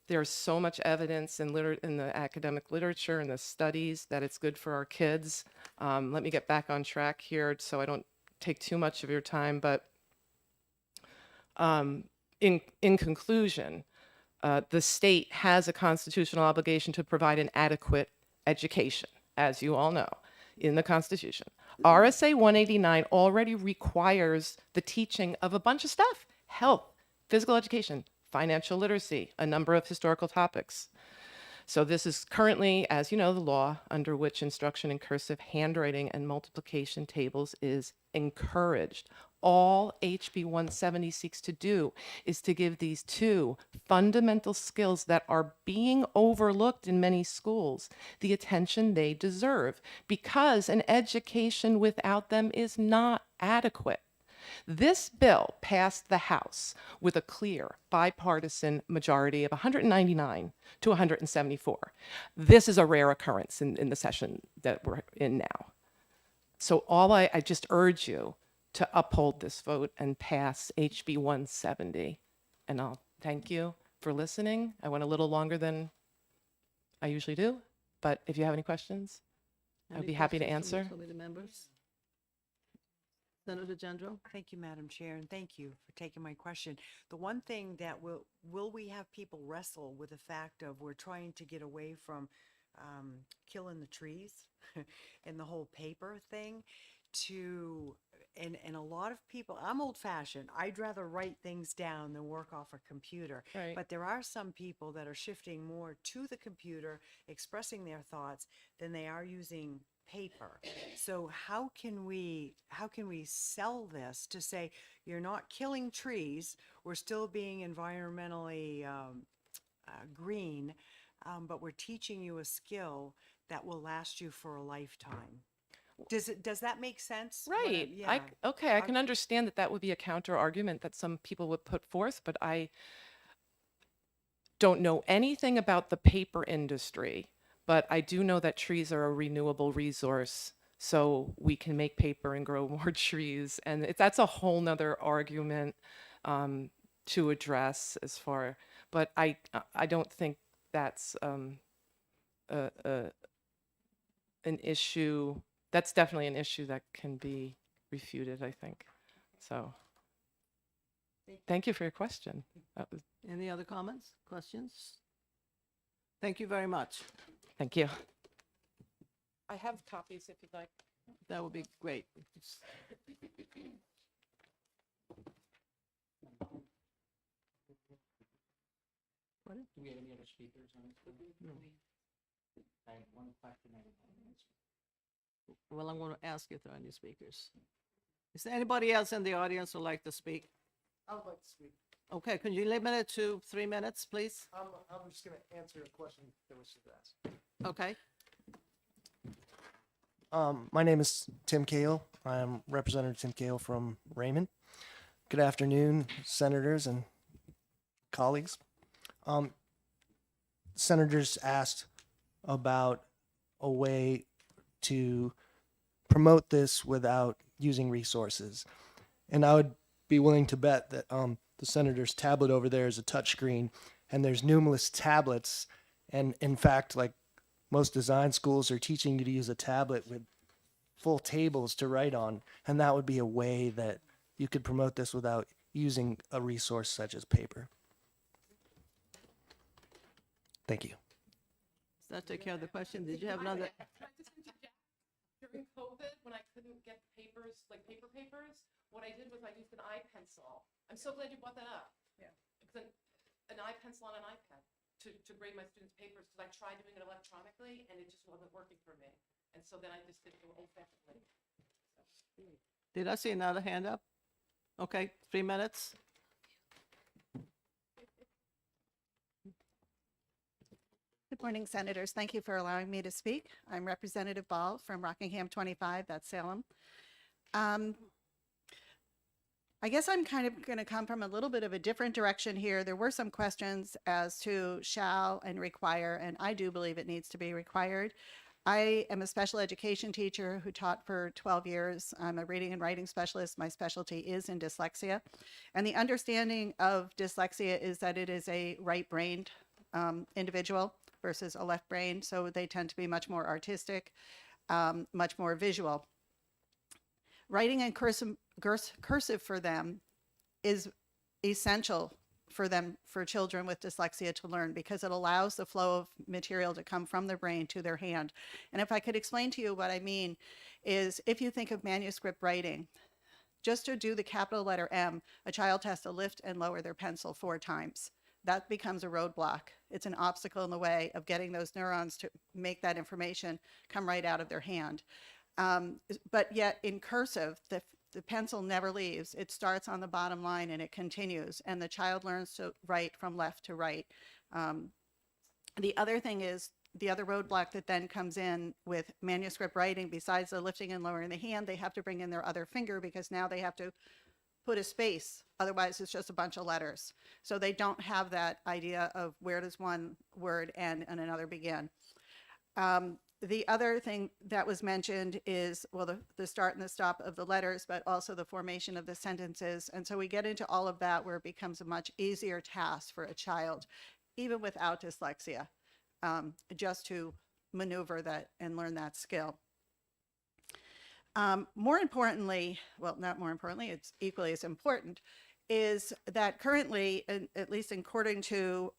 there's so much evidence in the academic literature and the studies that it's good for our kids. Let me get back on track here so I don't take too much of your time, but in conclusion, the state has a constitutional obligation to provide an adequate education, as you all know, in the Constitution. RSA 189 already requires the teaching of a bunch of stuff: health, physical education, financial literacy, a number of historical topics. So this is currently, as you know, the law under which instruction in cursive handwriting and multiplication tables is encouraged. All HB 170 seeks to do is to give these two fundamental skills that are being overlooked in many schools the attention they deserve, because an education without them is not adequate. This bill passed the House with a clear bipartisan majority of 199 to 174. This is a rare occurrence in the session that we're in now. So I just urge you to uphold this vote and pass HB 170. And I'll thank you for listening. I went a little longer than I usually do, but if you have any questions, I'd Any be happy to questions from the answer. committee members? Senator Gendro? Thank you, Madam Chair, and thank you for taking my question. The one thing that will we have people wrestle with the fact of we're trying to get away from killing the trees and the whole paper thing to, and a lot of people, I'm old fashioned. I'd rather write things down than work off a computer. Right. But there are some people that are shifting more to the computer, expressing their thoughts than they are using paper. So how can we sell this to say you're not killing trees, we're still being environmentally green, but we're teaching you a skill that will last you for a lifetime? Does that make sense? Right. Yeah. Okay, I can understand that would be a counter argument that some people would put forth, but I don't know anything about the paper industry, but I do know that trees are a renewable resource, so we can make paper and grow more trees. And that's a whole nother argument to address as far, but I don't think that's an issue. That's definitely an issue that can be refuted, I think. So thank you for your question. That was, Any other comments, questions? Thank you very much. thank you. I have copies if you'd like. That would be great. Do we have any other speakers on this? No. I have one question. Well, I'm going to ask if there are any speakers. Is there anybody else in the audience who would like to speak? I would like to speak. Okay, can you limit it to 3 minutes, please? I'm just going to answer a question that was just asked. Okay. My name is Tim Cahill. I am Representative Tim Cahill from Raymond. Good afternoon, senators and colleagues. Senators asked about a way to promote this without using resources. And I would be willing to bet that the senator's tablet over there is a touchscreen, and there's numerous tablets. And in fact, like most design schools are teaching you to use a tablet with full tables to write on. And that would be a way that you could promote this without using a resource such as paper. Thank you. Does that take care of the question? Did you have another? Can I just interject? During COVID, when I couldn't get papers, like paper papers, what I did was I used an iPencil. I'm so glad you brought that up. Yeah. Because an iPencil on an iPad to grade my students' papers, because I tried doing it electronically and it just wasn't working for me. And so then I just did it old-fashioned way. Did I see another hand up? Okay, 3 minutes. Good morning, Senators. Thank you for allowing me to speak. I'm Representative Ball from Rockingham 25, that's Salem. I guess I'm kind of going to come from a little bit of a different direction here. There were some questions as to shall and require, and I do believe it needs to be required. I am a special education teacher who taught for 12 years. I'm a reading and writing specialist. My specialty is in dyslexia. And the understanding of dyslexia is that it is a right-brained individual versus a left brain. So they tend to be much more artistic, much more visual. Writing in cursive for them is essential for children with dyslexia to learn, because it allows the flow of material to come from their brain to their hand. And if I could explain to you what I mean is, if you think of manuscript writing, just to do the capital letter M, a child has to lift and lower their pencil 4 times. That becomes a roadblock. It's an obstacle in the way of getting those neurons to make that information come right out of their hand. But yet in cursive, the pencil never leaves. It starts on the bottom line and it continues, and the child learns to write from left to right. The other thing is, the other roadblock that then comes in with manuscript writing, besides the lifting and lowering the hand, they have to bring in their other finger, because now they have to put a space. Otherwise, it's just a bunch of letters. So they don't have that idea of where does one word end and another begin. The other thing that was mentioned is, well, the start and the stop of the letters, but also the formation of the sentences. And so we get into all of that where it becomes a much easier task for a child, even without dyslexia, just to maneuver that and learn that skill. More importantly, well, not more importantly, it's equally as important, is that currently, at least according to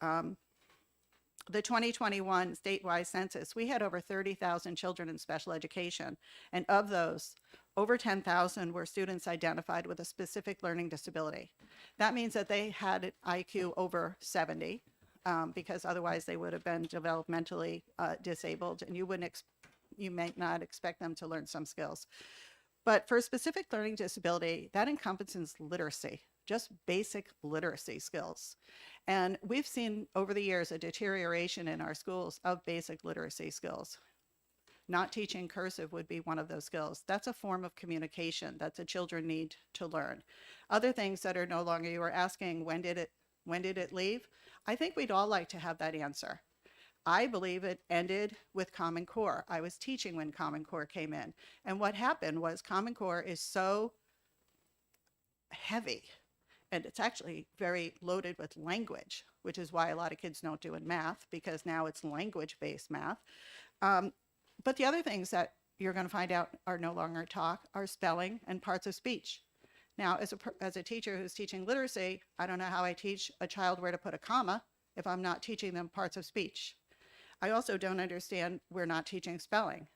the 2021 statewide census, we had over 30,000 children in special education. And of those, over 10,000 were students identified with a specific learning disability. That means that they had an IQ over 70, because otherwise they would have been developmentally disabled, and you may not expect them to learn some skills. But for specific learning disability, that encompasses literacy, just basic literacy skills. And we've seen over the years a deterioration in our schools of basic literacy skills. Not teaching cursive would be one of those skills. That's a form of communication that the children need to learn. Other things that are no longer, you were asking, when did it leave? I think we'd all like to have that answer. I believe it ended with Common Core. I was teaching when Common Core came in. And what happened was Common Core is so heavy, and it's actually very loaded with language, which is why a lot of kids don't do in math, because now it's language-based math. But the other things that you're going to find out are no longer taught are spelling and parts of speech. Now, as a teacher who's teaching literacy, I don't know how I teach a child where to put a comma if I'm not teaching them parts of speech. I also don't understand we're not teaching spelling.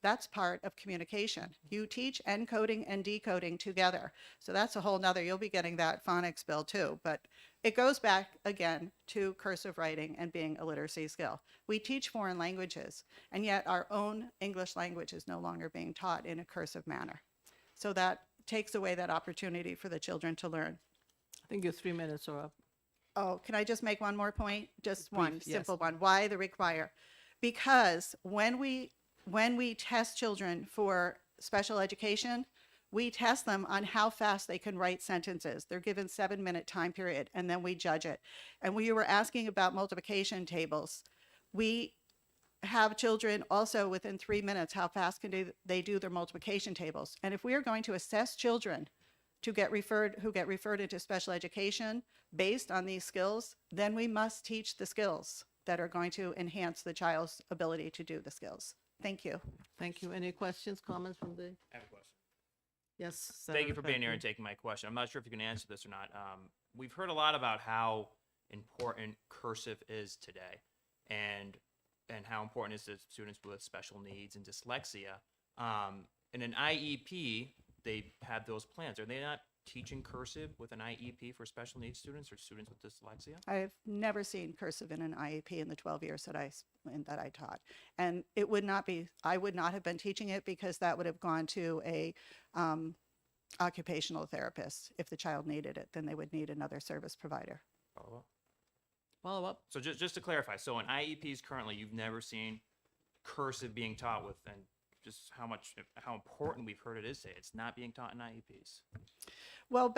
That's part of communication. You teach encoding and decoding together. So that's a whole nother, you'll be getting that phonics bill too, but it goes back again to cursive writing and being a literacy skill. We teach foreign languages, and yet our own English language is no longer being taught in a cursive manner. So that takes away that opportunity for the children to learn. I think your 3 minutes are up. Oh, can I just make one more point? Just one Brief, yes. simple one. Why the require? Because when we test children for special education, we test them on how fast they can write sentences. They're given 7-minute time period, and then we judge it. And when you were asking about multiplication tables, we have children also within 3 minutes, how fast can they do their multiplication tables? And if we are going to assess children who get referred into special education based on these skills, then we must teach the skills that are going to enhance the child's ability to do the skills. Thank you. Thank you. Any questions, comments from the, I have a question. yes? Thank you Senator for being here Petke. and taking my question. I'm not sure if you can answer this or not. We've heard a lot about how important cursive is today, and how important it is to students with special needs and dyslexia. In an IEP, they have those plans. Are they not teaching cursive with an IEP for special needs students or students with dyslexia? I've never seen cursive in an IEP in the 12 years that I taught. And it would not be, I would not have been teaching it because that would have gone to a occupational therapist. If the child needed it, then they would need another service provider. Follow up. Follow up. So just to clarify, so in IEPs currently, you've never seen cursive being taught with, and just how important we've heard it is today. It's not being taught in IEPs. Well,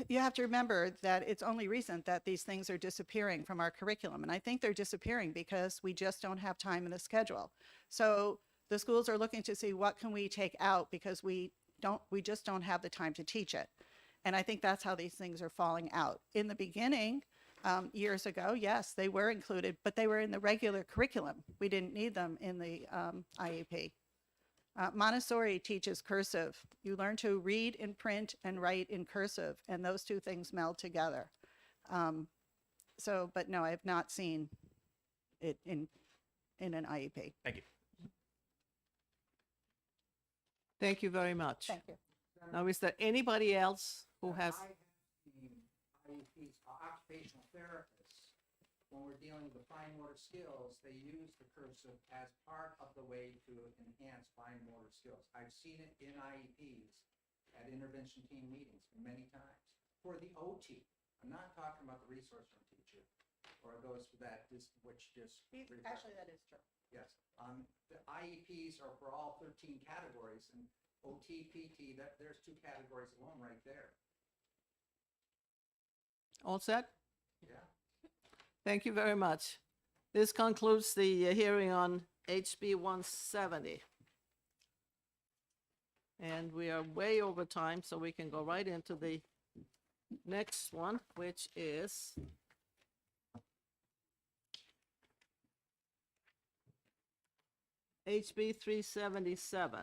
you have to remember that it's only recent that these things are disappearing from our curriculum. And I think they're disappearing because we just don't have time in the schedule. So the schools are looking to see what can we take out because we just don't have the time to teach it. And I think that's how these things are falling out. In the beginning, years ago, yes, they were included, but they were in the regular curriculum. We didn't need them in the IEP. Montessori teaches cursive. You learn to read in print and write in cursive, and those two things meld together. But no, I have not seen it in an IEP. Thank you. Thank you very much. Thank you. Now, is there anybody else who has, I have seen IEPs, occupational therapists, when we're dealing with fine motor skills, they use the cursive as part of the way to enhance fine motor skills. I've seen it in IEPs at intervention team meetings many times. For the OT, I'm not talking about the resource room teacher or those that which just. Actually, that is true. Yes, the IEPs are for all 13 categories, and OT, PT, there's 2 categories alone right there. all set? Yeah. Thank you very much. This concludes the hearing on HB 170. And we are way over time, so we can go right into the next one, which is HB 377.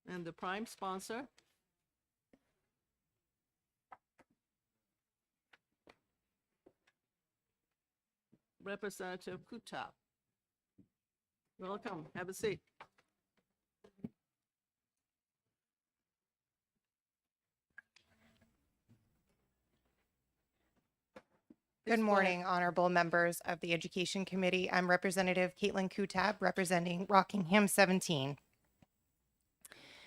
And the prime sponsor Representative Kutab. Welcome, have a seat. Good morning, honorable members of the Education Committee. I'm Representative Caitlin Kutab, representing Rockingham 17.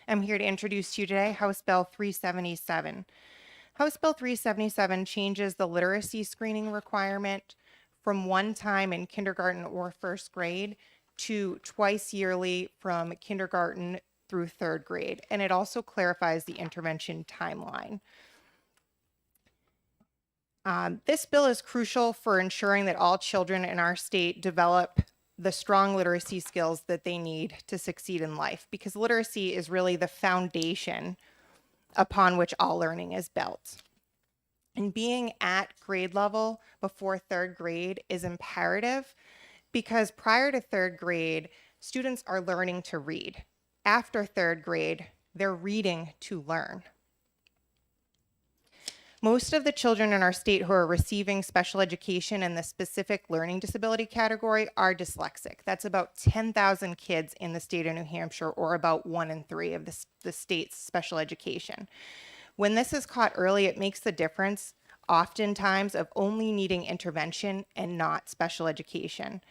I'm here to introduce to you today House Bill 377. House Bill 377 changes the literacy screening requirement from one time in kindergarten or first grade to twice yearly from kindergarten through third grade. And it also clarifies the intervention timeline. This bill is crucial for ensuring that all children in our state develop the strong literacy skills that they need to succeed in life, because literacy is really the foundation upon which all learning is built. And being at grade level before third grade is imperative because prior to third grade, students are learning to read. After third grade, they're reading to learn. Most of the children in our state who are receiving special education in the specific learning disability category are dyslexic. That's about 10,000 kids in the state of New Hampshire, or about 1 in 3 of the state's special education. When this is caught early, it makes the difference oftentimes of only needing intervention and not special education.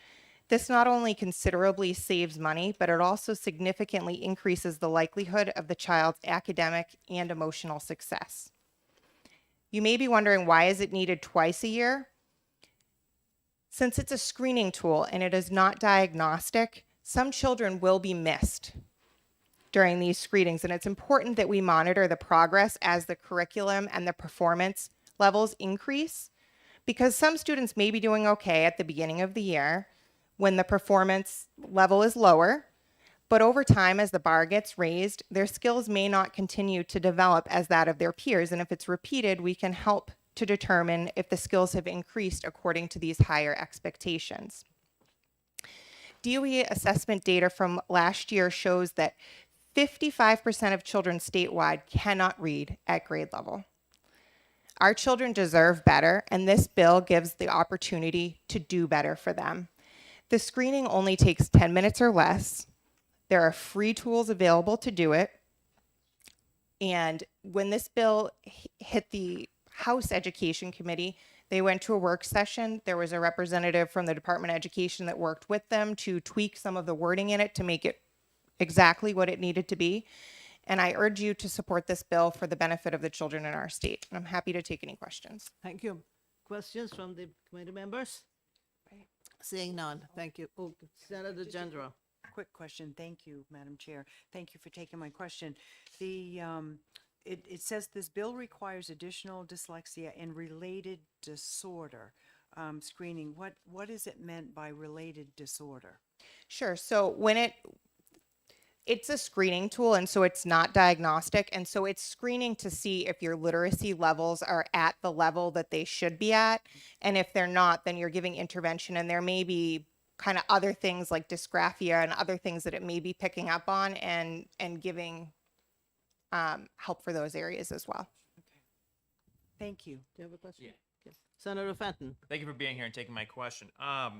This not only considerably saves money, but it also significantly increases the likelihood of the child's academic and emotional success. You may be wondering, why is it needed twice a year? Since it's a screening tool and it is not diagnostic, some children will be missed during these screenings. And it's important that we monitor the progress as the curriculum and the performance levels increase, because some students may be doing okay at the beginning of the year when the performance level is lower. But over time, as the bar gets raised, their skills may not continue to develop as that of their peers. And if it's repeated, we can help to determine if the skills have increased according to these higher expectations. DOE assessment data from last year shows that 55% of children statewide cannot read at grade level. Our children deserve better, and this bill gives the opportunity to do better for them. The screening only takes 10 minutes or less. There are free tools available to do it. And when this bill hit the House Education Committee, they went to a work session. There was a representative from the Department of Education that worked with them to tweak some of the wording in it to make it exactly what it needed to be. And I urge you to support this bill for the benefit of the children in our state. And I'm happy to take any questions. Thank you. Questions from the committee members? Seeing none, thank you. Oh, Senator Gendro. Quick question. Thank you, Madam Chair. Thank you for taking my question. The it says this bill requires additional dyslexia and related disorder screening. What is it meant by related disorder? Sure. So when it's a screening tool, and so it's not diagnostic, and so it's screening to see if your literacy levels are at the level that they should be at, and if they're not, then you're giving intervention, and there may be kind of other things like dysgraphia and other things that it may be picking up on and giving help for those areas as well. Thank you. Do you have a question? Yeah. Okay. Senator Fenton. Thank you for being here and taking my question. How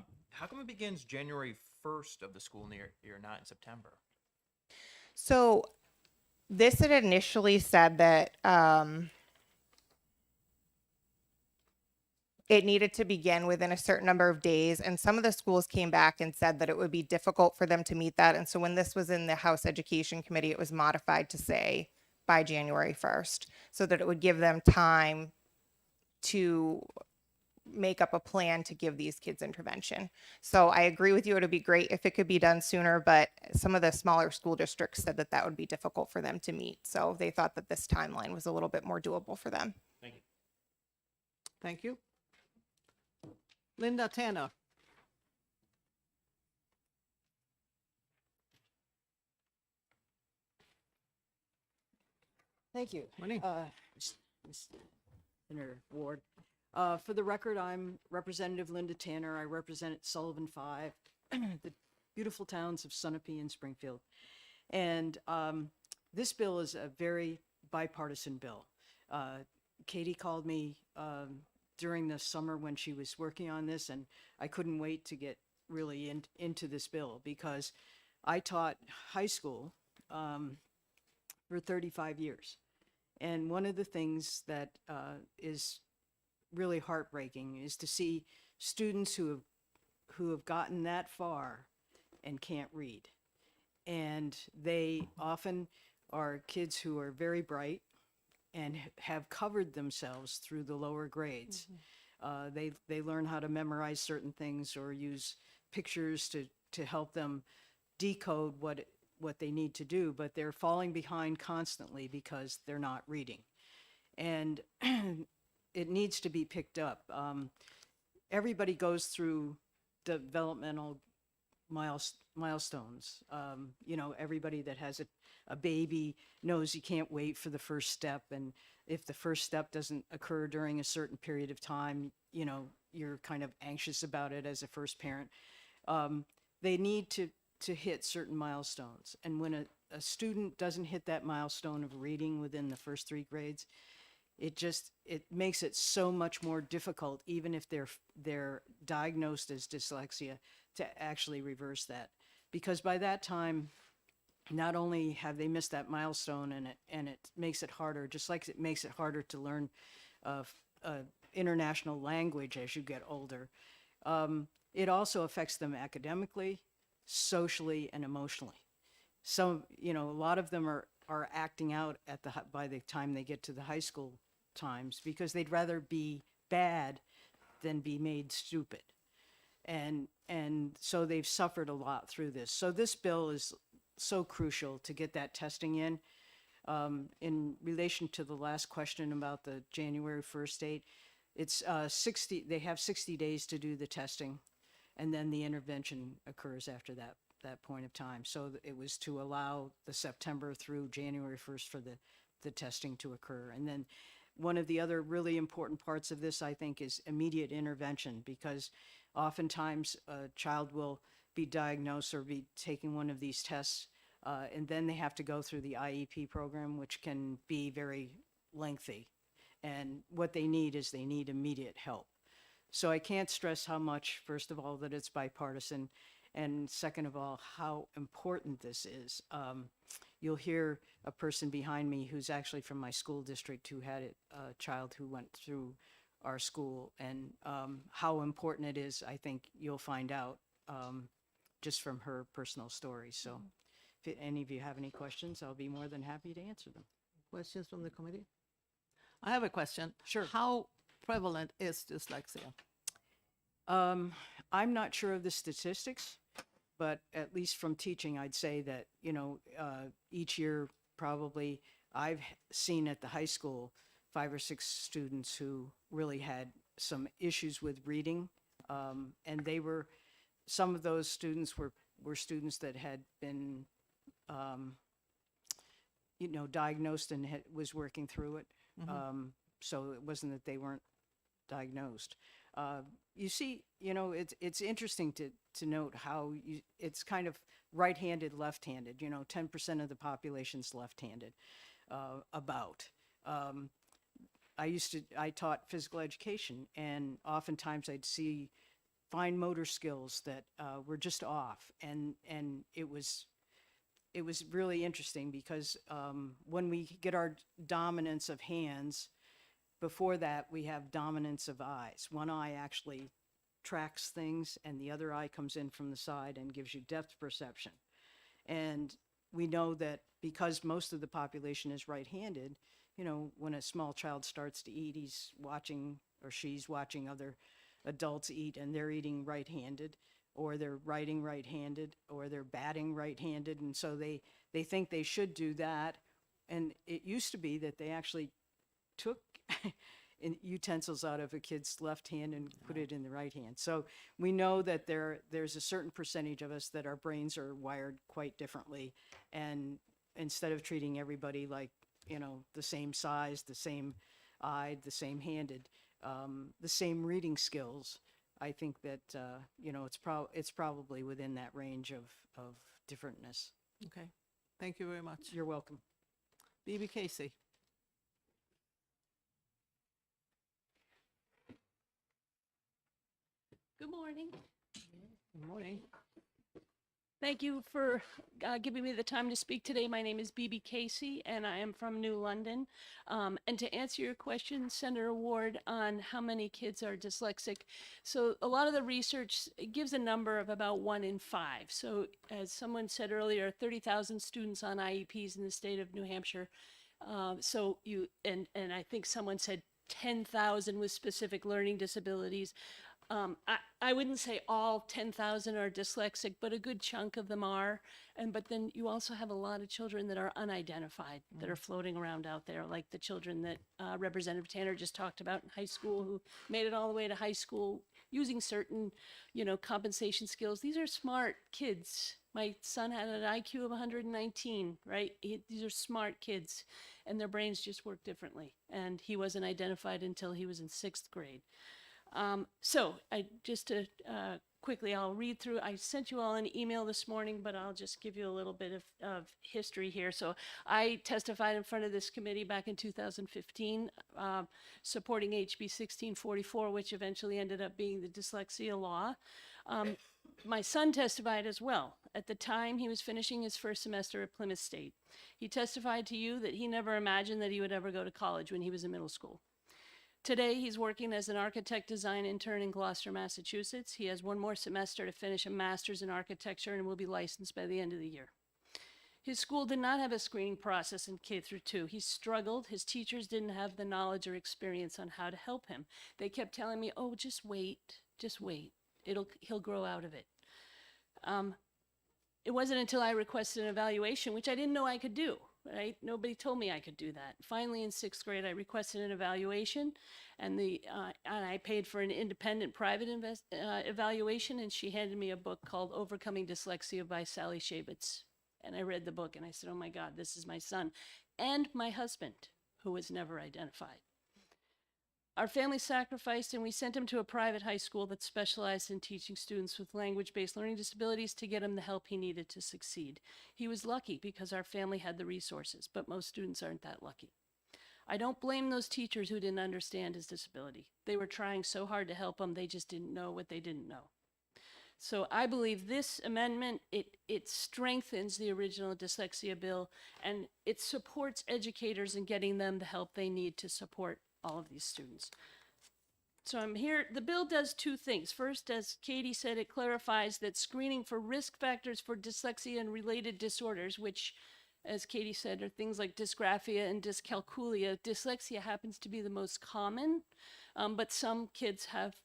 come it begins January 1st of the school year, not in September? So this had initially said that it needed to begin within a certain number of days, and some of the schools came back and said that it would be difficult for them to meet that. And so when this was in the House Education Committee, it was modified to say by January 1st, so that it would give them time to make up a plan to give these kids intervention. So I agree with you, it would be great if it could be done sooner, but some of the smaller school districts said that that would be difficult for them to meet. So they thought that this timeline was a little bit more doable for them. Thank you. Thank you. Linda Tanner. Thank you. Morning. Senator Ward. For the record, I'm Representative Linda Tanner. I represent Sullivan 5, the beautiful towns of Sunapee and Springfield. And this bill is a very bipartisan bill. Katie called me during the summer when she was working on this, and I couldn't wait to get really into this bill because I taught high school for 35 years. And one of the things that is really heartbreaking is to see students who have gotten that far and can't read. And they often are kids who are very bright and have covered themselves through the lower grades. They learn how to memorize certain things or use pictures to help them decode what they need to do, but they're falling behind constantly because they're not reading. And it needs to be picked up. Everybody goes through developmental milestones. You know, everybody that has a baby knows you can't wait for the first step. And if the first step doesn't occur during a certain period of time, you know, you're kind of anxious about it as a first parent. They need to hit certain milestones. And when a student doesn't hit that milestone of reading within the first 3 grades, it makes it so much more difficult, even if they're diagnosed as dyslexia, to actually reverse that. Because by that time, not only have they missed that milestone and it makes it harder, just like it makes it harder to learn international language as you get older, it also affects them academically, socially, and emotionally. So, you know, a lot of them are acting out by the time they get to the high school times because they'd rather be bad than be made stupid. And so they've suffered a lot through this. So this bill is so crucial to get that testing in. In relation to the last question about the January 1st date, it's 60, they have 60 days to do the testing, and then the intervention occurs after that point of time. So it was to allow the September through January 1st for the testing to occur. And then one of the other really important parts of this, I think, is immediate intervention, because oftentimes a child will be diagnosed or be taking one of these tests, and then they have to go through the IEP program, which can be very lengthy. And what they need is they need immediate help. So I can't stress how much, first of all, that it's bipartisan, and second of all, how important this is. You'll hear a person behind me who's actually from my school district who had a child who went through our school, and how important it is, I think you'll find out just from her personal story. So if any of you have any questions, I'll be more than happy to answer them. Questions from the committee? I have a question. Sure. How prevalent is dyslexia? I'm not sure of the statistics, but at least from teaching, I'd say that, each year probably I've seen at the high school 5 or 6 students who really had some issues with reading. And some of those students were students that had been, diagnosed and was working through it. So it wasn't that they weren't diagnosed. You see, it's interesting to note how it's kind of right-handed, left-handed. 10% of the population's left-handed, about. I taught physical education, and oftentimes I'd see fine motor skills that were just off, and it was really interesting because when we get our dominance of hands, before that we have dominance of eyes. One eye actually tracks things, and the other eye comes in from the side and gives you depth perception. And we know that because most of the population is right-handed, when a small child starts to eat, he's watching or she's watching other adults eat, and they're eating right-handed, or they're writing right-handed, or they're batting right-handed, and so they think they should do that. And it used to be that they actually took utensils out of a kid's left hand and put it in the right hand. So we know that there's a certain percentage of us that our brains are wired quite differently, and instead of treating everybody like, the same size, the same eyed, the same handed, the same reading skills, I think that it's probably within that range of differentness. Okay. Thank you very much. You're welcome. BB Casey. Good morning. Good morning. Thank you for giving me the time to speak today. My name is BB Casey, and I am from New London. And to answer your question, Senator Ward, on how many kids are dyslexic, so a lot of the research gives a number of about 1 in 5. So as someone said earlier, 30,000 students on IEPs in the state of New Hampshire. And I think someone said 10,000 with specific learning disabilities. I wouldn't say all 10,000 are dyslexic, but a good chunk of them are. But then you also have a lot of children that are unidentified, that are floating around out there, like the children that Representative Tanner just talked about in high school, who made it all the way to high school using certain, compensation skills. These are smart kids. My son had an IQ of 119, right? These are smart kids, and their brains just work differently. And he wasn't identified until he was in 6th grade. Quickly, I'll read through. I sent you all an email this morning, but I'll just give you a little bit of history here. So I testified in front of this committee back in 2015, supporting HB 1644, which eventually ended up being the dyslexia law. My son testified as well. At the time, he was finishing his first semester at Plymouth State. He testified to you that he never imagined that he would ever go to college when he was in middle school. Today, he's working as an architect design intern in Gloucester, Massachusetts. He has 1 more semester to finish a master's in architecture and will be licensed by the end of the year. His school did not have a screening process in K through 2. He struggled. His teachers didn't have the knowledge or experience on how to help him. They kept telling me, oh, just wait, just wait. He'll grow out of it. it wasn't until I requested an evaluation, which I didn't know I could do, right? Nobody told me I could do that. Finally, in 6th grade, I requested an evaluation, and I paid for an independent private evaluation, and she handed me a book called Overcoming Dyslexia by Sally Shavitz. And I read the book, and I said, oh my God, this is my son and my husband, who was never identified. Our family sacrificed, and we sent him to a private high school that specialized in teaching students with language-based learning disabilities to get him the help he needed to succeed. He was lucky because our family had the resources, but most students aren't that lucky. I don't blame those teachers who didn't understand his disability. They were trying so hard to help him, they just didn't know what they didn't know. So I believe this amendment, it strengthens the original dyslexia bill, and it supports educators in getting them the help they need to support all of these students. So I'm here, the bill does two things. First, as Katie said, it clarifies that screening for risk factors for dyslexia and related disorders, which, as Katie said, are things like dysgraphia and dyscalculia. Dyslexia happens to be the most common, but some kids have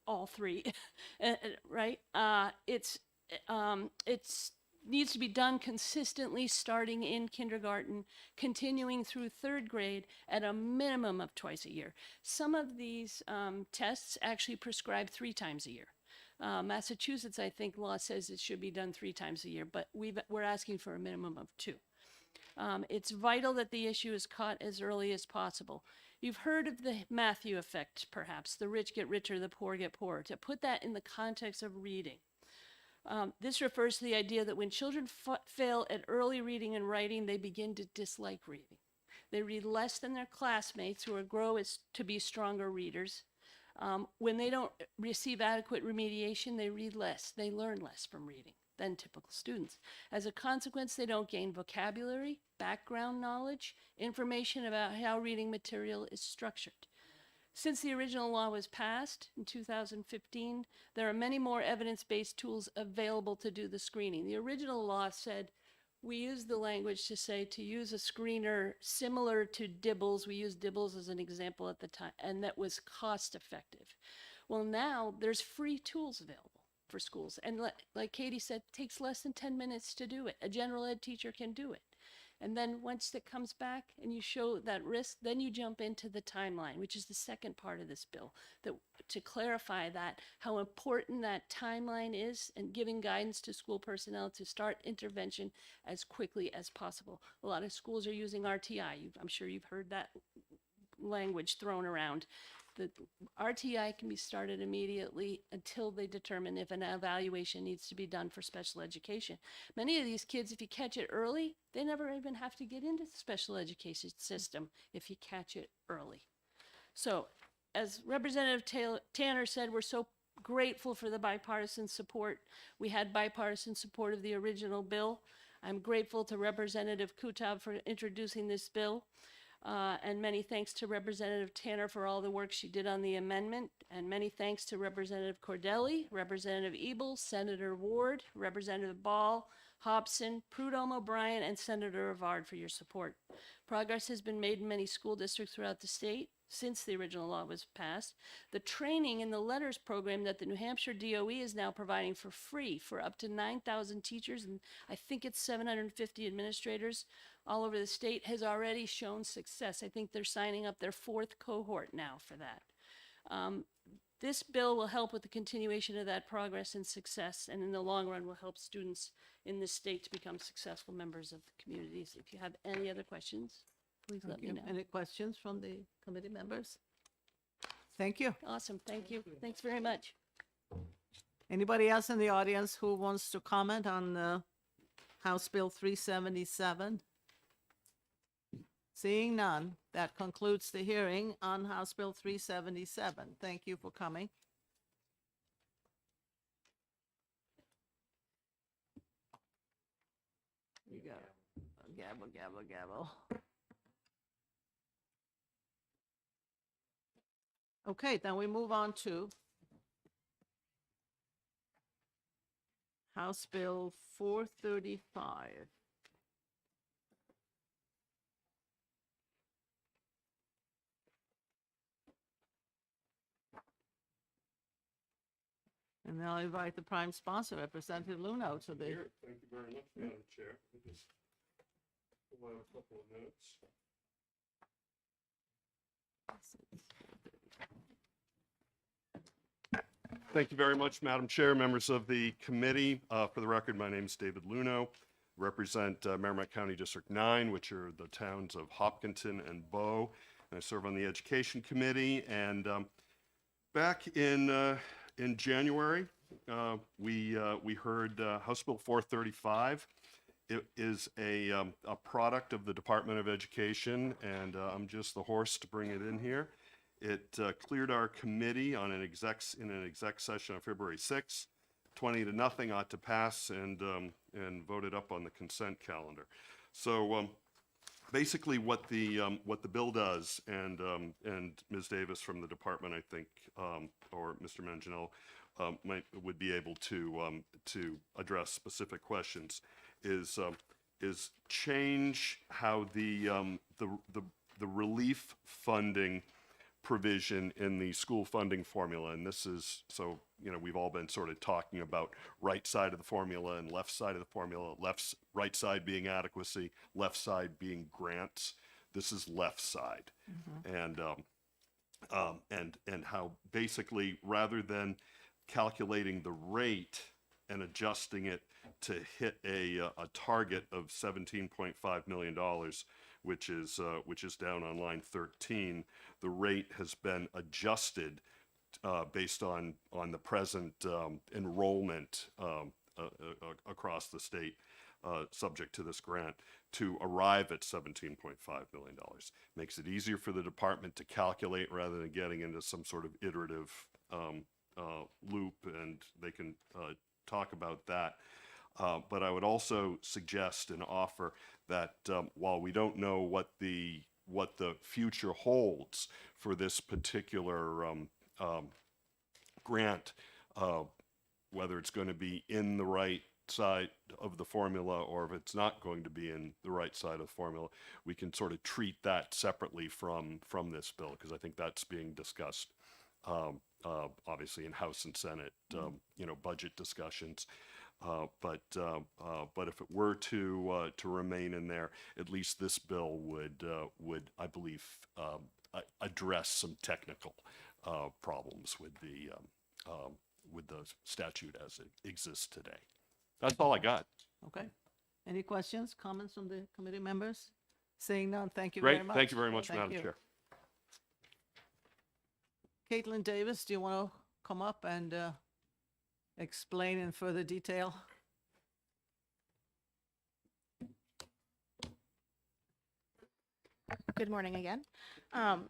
all three, right? It's needs to be done consistently starting in kindergarten, continuing through 3rd grade at a minimum of twice a year. Some of these tests actually prescribe 3 times a year. Massachusetts, I think, law says it should be done 3 times a year, but we're asking for a minimum of 2. It's vital that the issue is caught as early as possible. You've heard of the Matthew effect, perhaps. The rich get richer, the poor get poorer. To put that in the context of reading, this refers to the idea that when children fail at early reading and writing, they begin to dislike reading. They read less than their classmates who grow to be stronger readers. When they don't receive adequate remediation, they read less. They learn less from reading than typical students. As a consequence, they don't gain vocabulary, background knowledge, information about how reading material is structured. Since the original law was passed in 2015, there are many more evidence-based tools available to do the screening. The original law said we used the language to say to use a screener similar to Dibbles. We used Dibbles as an example at the time, and that was cost effective. Well, now there's free tools available for schools. And like Katie said, it takes less than 10 minutes to do it. A general ed teacher can do it. And then once it comes back and you show that risk, then you jump into the timeline, which is the second part of this bill, that to clarify that, how important that timeline is, and giving guidance to school personnel to start intervention as quickly as possible. A lot of schools are using RTI. I'm sure you've heard that language thrown around. The RTI can be started immediately until they determine if an evaluation needs to be done for special education. Many of these kids, if you catch it early, they never even have to get into the special education system if you catch it early. So, as Representative Tanner said, we're so grateful for the bipartisan support. We had bipartisan support of the original bill. I'm grateful to Representative Kutab for introducing this bill. And many thanks to Representative Tanner for all the work she did on the amendment. And many thanks to Representative Cordelli, Representative Ebel, Senator Ward, Representative Ball, Hobson, Prudhomme O'Brien, and Senator Rivard for your support. Progress has been made in many school districts throughout the state since the original law was passed. The training in the LETTERS program that the New Hampshire DOE is now providing for free for up to 9,000 teachers, and I think it's 750 administrators all over the state, has already shown success. I think they're signing up their 4th cohort now for that. This bill will help with the continuation of that progress and success, and in the long run will help students in this state to become successful members of the communities. If you have any other questions, please let me know. Any questions from the committee members? Thank you. Awesome, thank you. Thanks very much. Anybody else in the audience who wants to comment on House Bill 377? Seeing none, that concludes the hearing on House Bill 377. Thank you for coming. You got gavel, gavel, gavel. Okay, then we move on to House Bill 435. And now I invite the prime sponsor, Representative Luno, to the. Thank you very much, Madam Chair. Let me just pull out a couple of notes. Thank you very much, Madam Chair, members of the committee. For the record, my name is David Luno, represent Merrimack County District 9, which are the towns of Hopkinton and Bow. And I serve on the Education Committee. And back in January, we heard House Bill 435. It is a product of the Department of Education, and I'm just the horse to bring it in here. It cleared our committee on in an exec session on February 6th. 20-0 ought to pass and voted up on the consent calendar. So basically, what the bill does, and Ms. Davis from the department, I think, or Mr. Manganiello, would be able to address specific questions, is change how the relief funding provision in the school funding formula. And this is, so, we've all been sort of talking about right side of the formula and left side of the formula, right side being adequacy, left side being grants. This is left side. And how basically, rather than calculating the rate and adjusting it to hit a target of $17.5 million, which is down on line 13. The rate has been adjusted based on the present enrollment across the state, subject to this grant, to arrive at $17.5 million. Makes it easier for the department to calculate rather than getting into some sort of iterative loop, and they can talk about that. But I would also suggest and offer that while we don't know what the future holds for this particular grant, whether it's going to be in the right side of the formula or if it's not going to be in the right side of the formula, we can sort of treat that separately from this bill, because I think that's being discussed obviously in House and Senate, budget discussions. But if it were to remain in there, at least this bill would I believe address some technical problems with the statute as it exists today. That's all I got. Okay. Any questions, comments from the committee members? Seeing none, thank you very Great. much. Thank you very much, Thank Madam you. Chair. Caitlin Davis, do you want to come up and explain in further detail? Good morning again.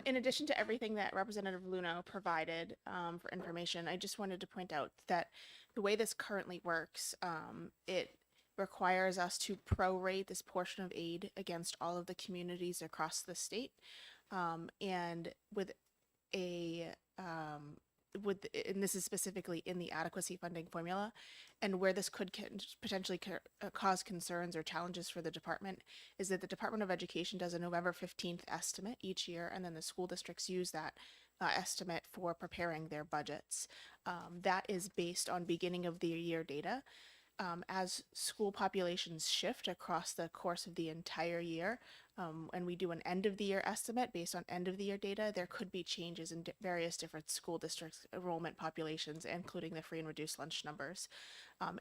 In addition to everything that Representative Luno provided for information, I just wanted to point out that the way this currently works, it requires us to prorate this portion of aid against all of the communities across the state. And and this is specifically in the adequacy funding formula, and where this could potentially cause concerns or challenges for the department is that the Department of Education does a November 15th estimate each year, and then the school districts use that estimate for preparing their budgets. That is based on beginning of the year data. As school populations shift across the course of the entire year, and we do an end of the year estimate based on end of the year data, there could be changes in various different school districts' enrollment populations, including the free and reduced lunch numbers.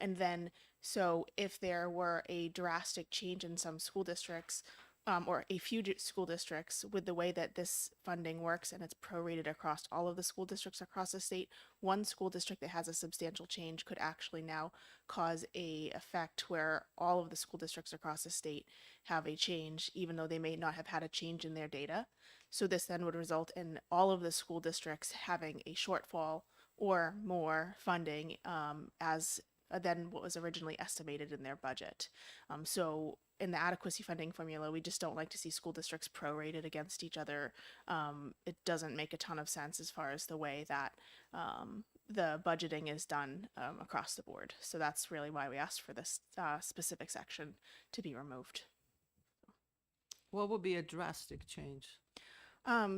And then, so if there were a drastic change in some school districts, or a few school districts, with the way that this funding works and it's prorated across all of the school districts across the state, one school district that has a substantial change could actually now cause a effect where all of the school districts across the state have a change, even though they may not have had a change in their data. So this then would result in all of the school districts having a shortfall or more funding than what was originally estimated in their budget. So in the adequacy funding formula, we just don't like to see school districts prorated against each other. It doesn't make a ton of sense as far as the way that the budgeting is done across the board. So that's really why we asked for this specific section to be removed. What would be a drastic change?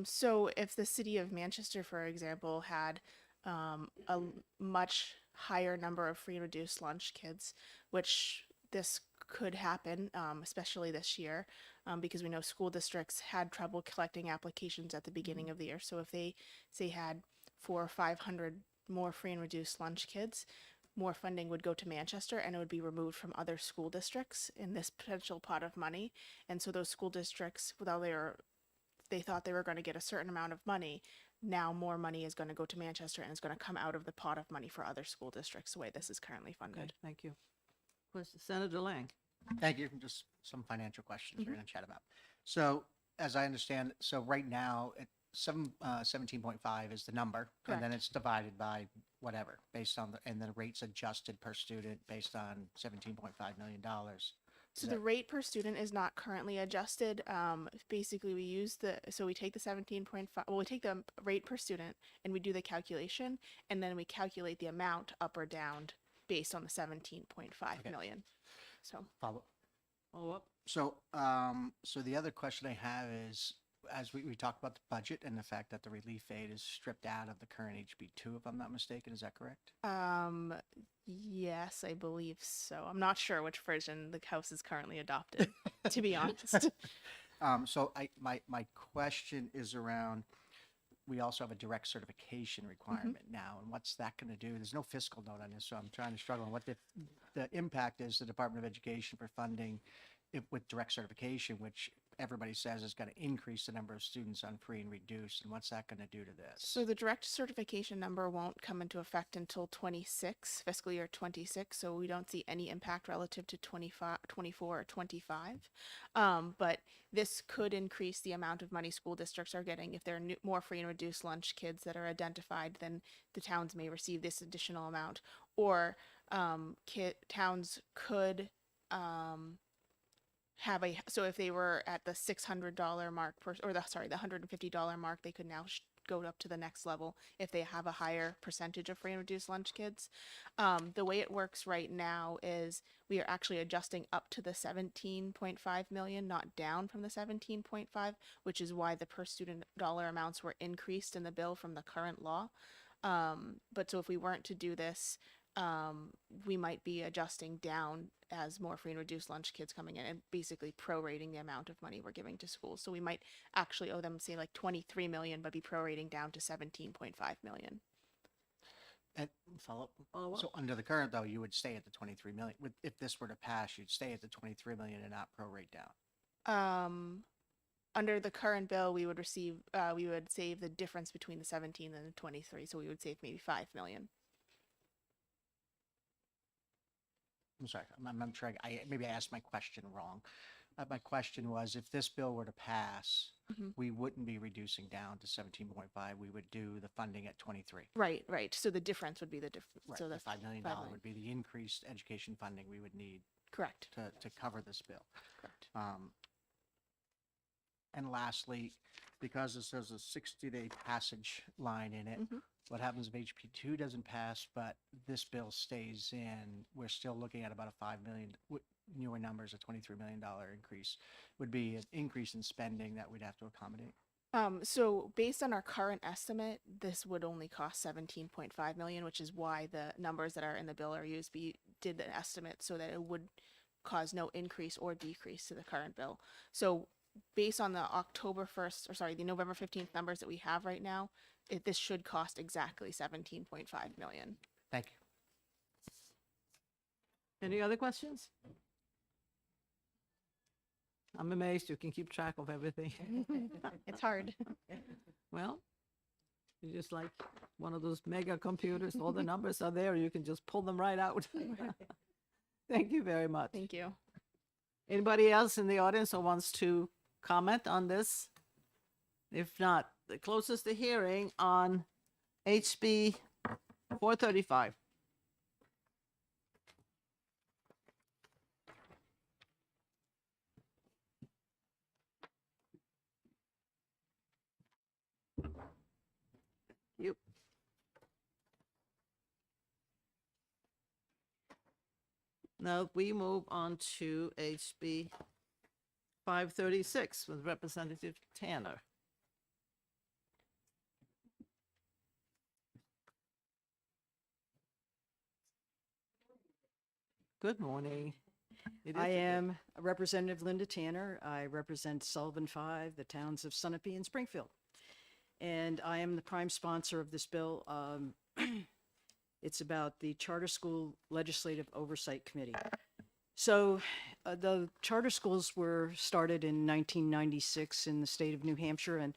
So if the city of Manchester, for example, had a much higher number of free and reduced lunch kids, which this could happen, especially this year, because we know school districts had trouble collecting applications at the beginning of the year. So if they say had 400 or 500 more free and reduced lunch kids, more funding would go to Manchester and it would be removed from other school districts in this potential pot of money. And so those school districts, although they thought they were going to get a certain amount of money, now more money is going to go to Manchester and it's going to come out of the pot of money for other school districts, the way this is currently Okay, funded. thank you. Question, Senator Lang. Thank you. Just some financial questions we're going to chat about. So as I understand, so right now, 17.5 is the number, and then Correct. it's divided by whatever, based on and the rates adjusted per student based on $17.5 million. So the rate per student is not currently adjusted. Basically, we take the 17.5, well, we take the rate per student and we do the calculation, and then we calculate the amount up or down based on the 17.5 million. So Follow up. So, so the other question I have is, as we talked about the budget and the fact that the relief aid is stripped out of the current HB2, if I'm not mistaken, is that correct? yes, I believe so. I'm not sure which version the House is currently adopted, to be honest. So my question is around, we also have a direct certification requirement now, and what's that going to do? There's no fiscal note on this, so I'm trying to struggle on what the impact is to the Department of Education for funding with direct certification, which everybody says is going to increase the number of students on free and reduced, and what's that going to do to this? So the direct certification number won't come into effect until 26, fiscal year 26. So we don't see any impact relative to 25, 24 or 25. But this could increase the amount of money school districts are getting. If there are more free and reduced lunch kids that are identified, then the towns may receive this additional amount. Or towns could so if they were at the $600 mark the $150 mark, they could now go up to the next level if they have a higher percentage of free and reduced lunch kids. The way it works right now is we are actually adjusting up to the 17.5 million, not down from the 17.5, which is why the per student dollar amounts were increased in the bill from the current law. But so if we weren't to do this, we might be adjusting down as more free and reduced lunch kids coming in and basically prorating the amount of money we're giving to schools. So we might actually owe them, say, like 23 million, but be prorating down to 17.5 million. And follow up. So under the current, though, you would stay at the 23 million. If this were to pass, you'd stay at the 23 million and not prorate down. Under the current bill, we would save the difference between the 17 and the 23. So we would save maybe 5 million. I'm sorry, I'm trying, maybe I asked my question wrong. My question was, if this bill were to pass, we wouldn't be reducing down to 17.5. We would do the funding at 23. Right. So the difference would be the difference. Right, So the the $5 million 5 million. would be the increased education funding we would need Correct. to cover this bill. Correct. And lastly, because this has a 60-day passage line in it, what happens if HB2 doesn't pass, but this bill stays in? We're still looking at about a $5 million, newer numbers, a $23 million increase. Would be an increase in spending that we'd have to accommodate. So based on our current estimate, this would only cost 17.5 million, which is why the numbers that are in the bill are used. We did the estimate so that it would cause no increase or decrease to the current bill. So based on the the November 15th numbers that we have right now, this should cost exactly 17.5 million. Thank you. Any other questions? I'm amazed you can keep track of everything. It's hard. Well, you're just like one of those mega computers. All the numbers are there. You can just pull them right out. Thank you very much. Thank you. Anybody else in the audience who wants to comment on this? If not, it closes the hearing on HB 435. Yep. Now we move on to HB 536 with Representative Tanner. Good morning. It I is a good- am Representative Linda Tanner. I represent Sullivan 5, the towns of Sunapee and Springfield. And I am the prime sponsor of this bill. It's about the Charter School Legislative Oversight Committee. So the charter schools were started in 1996 in the state of New Hampshire, and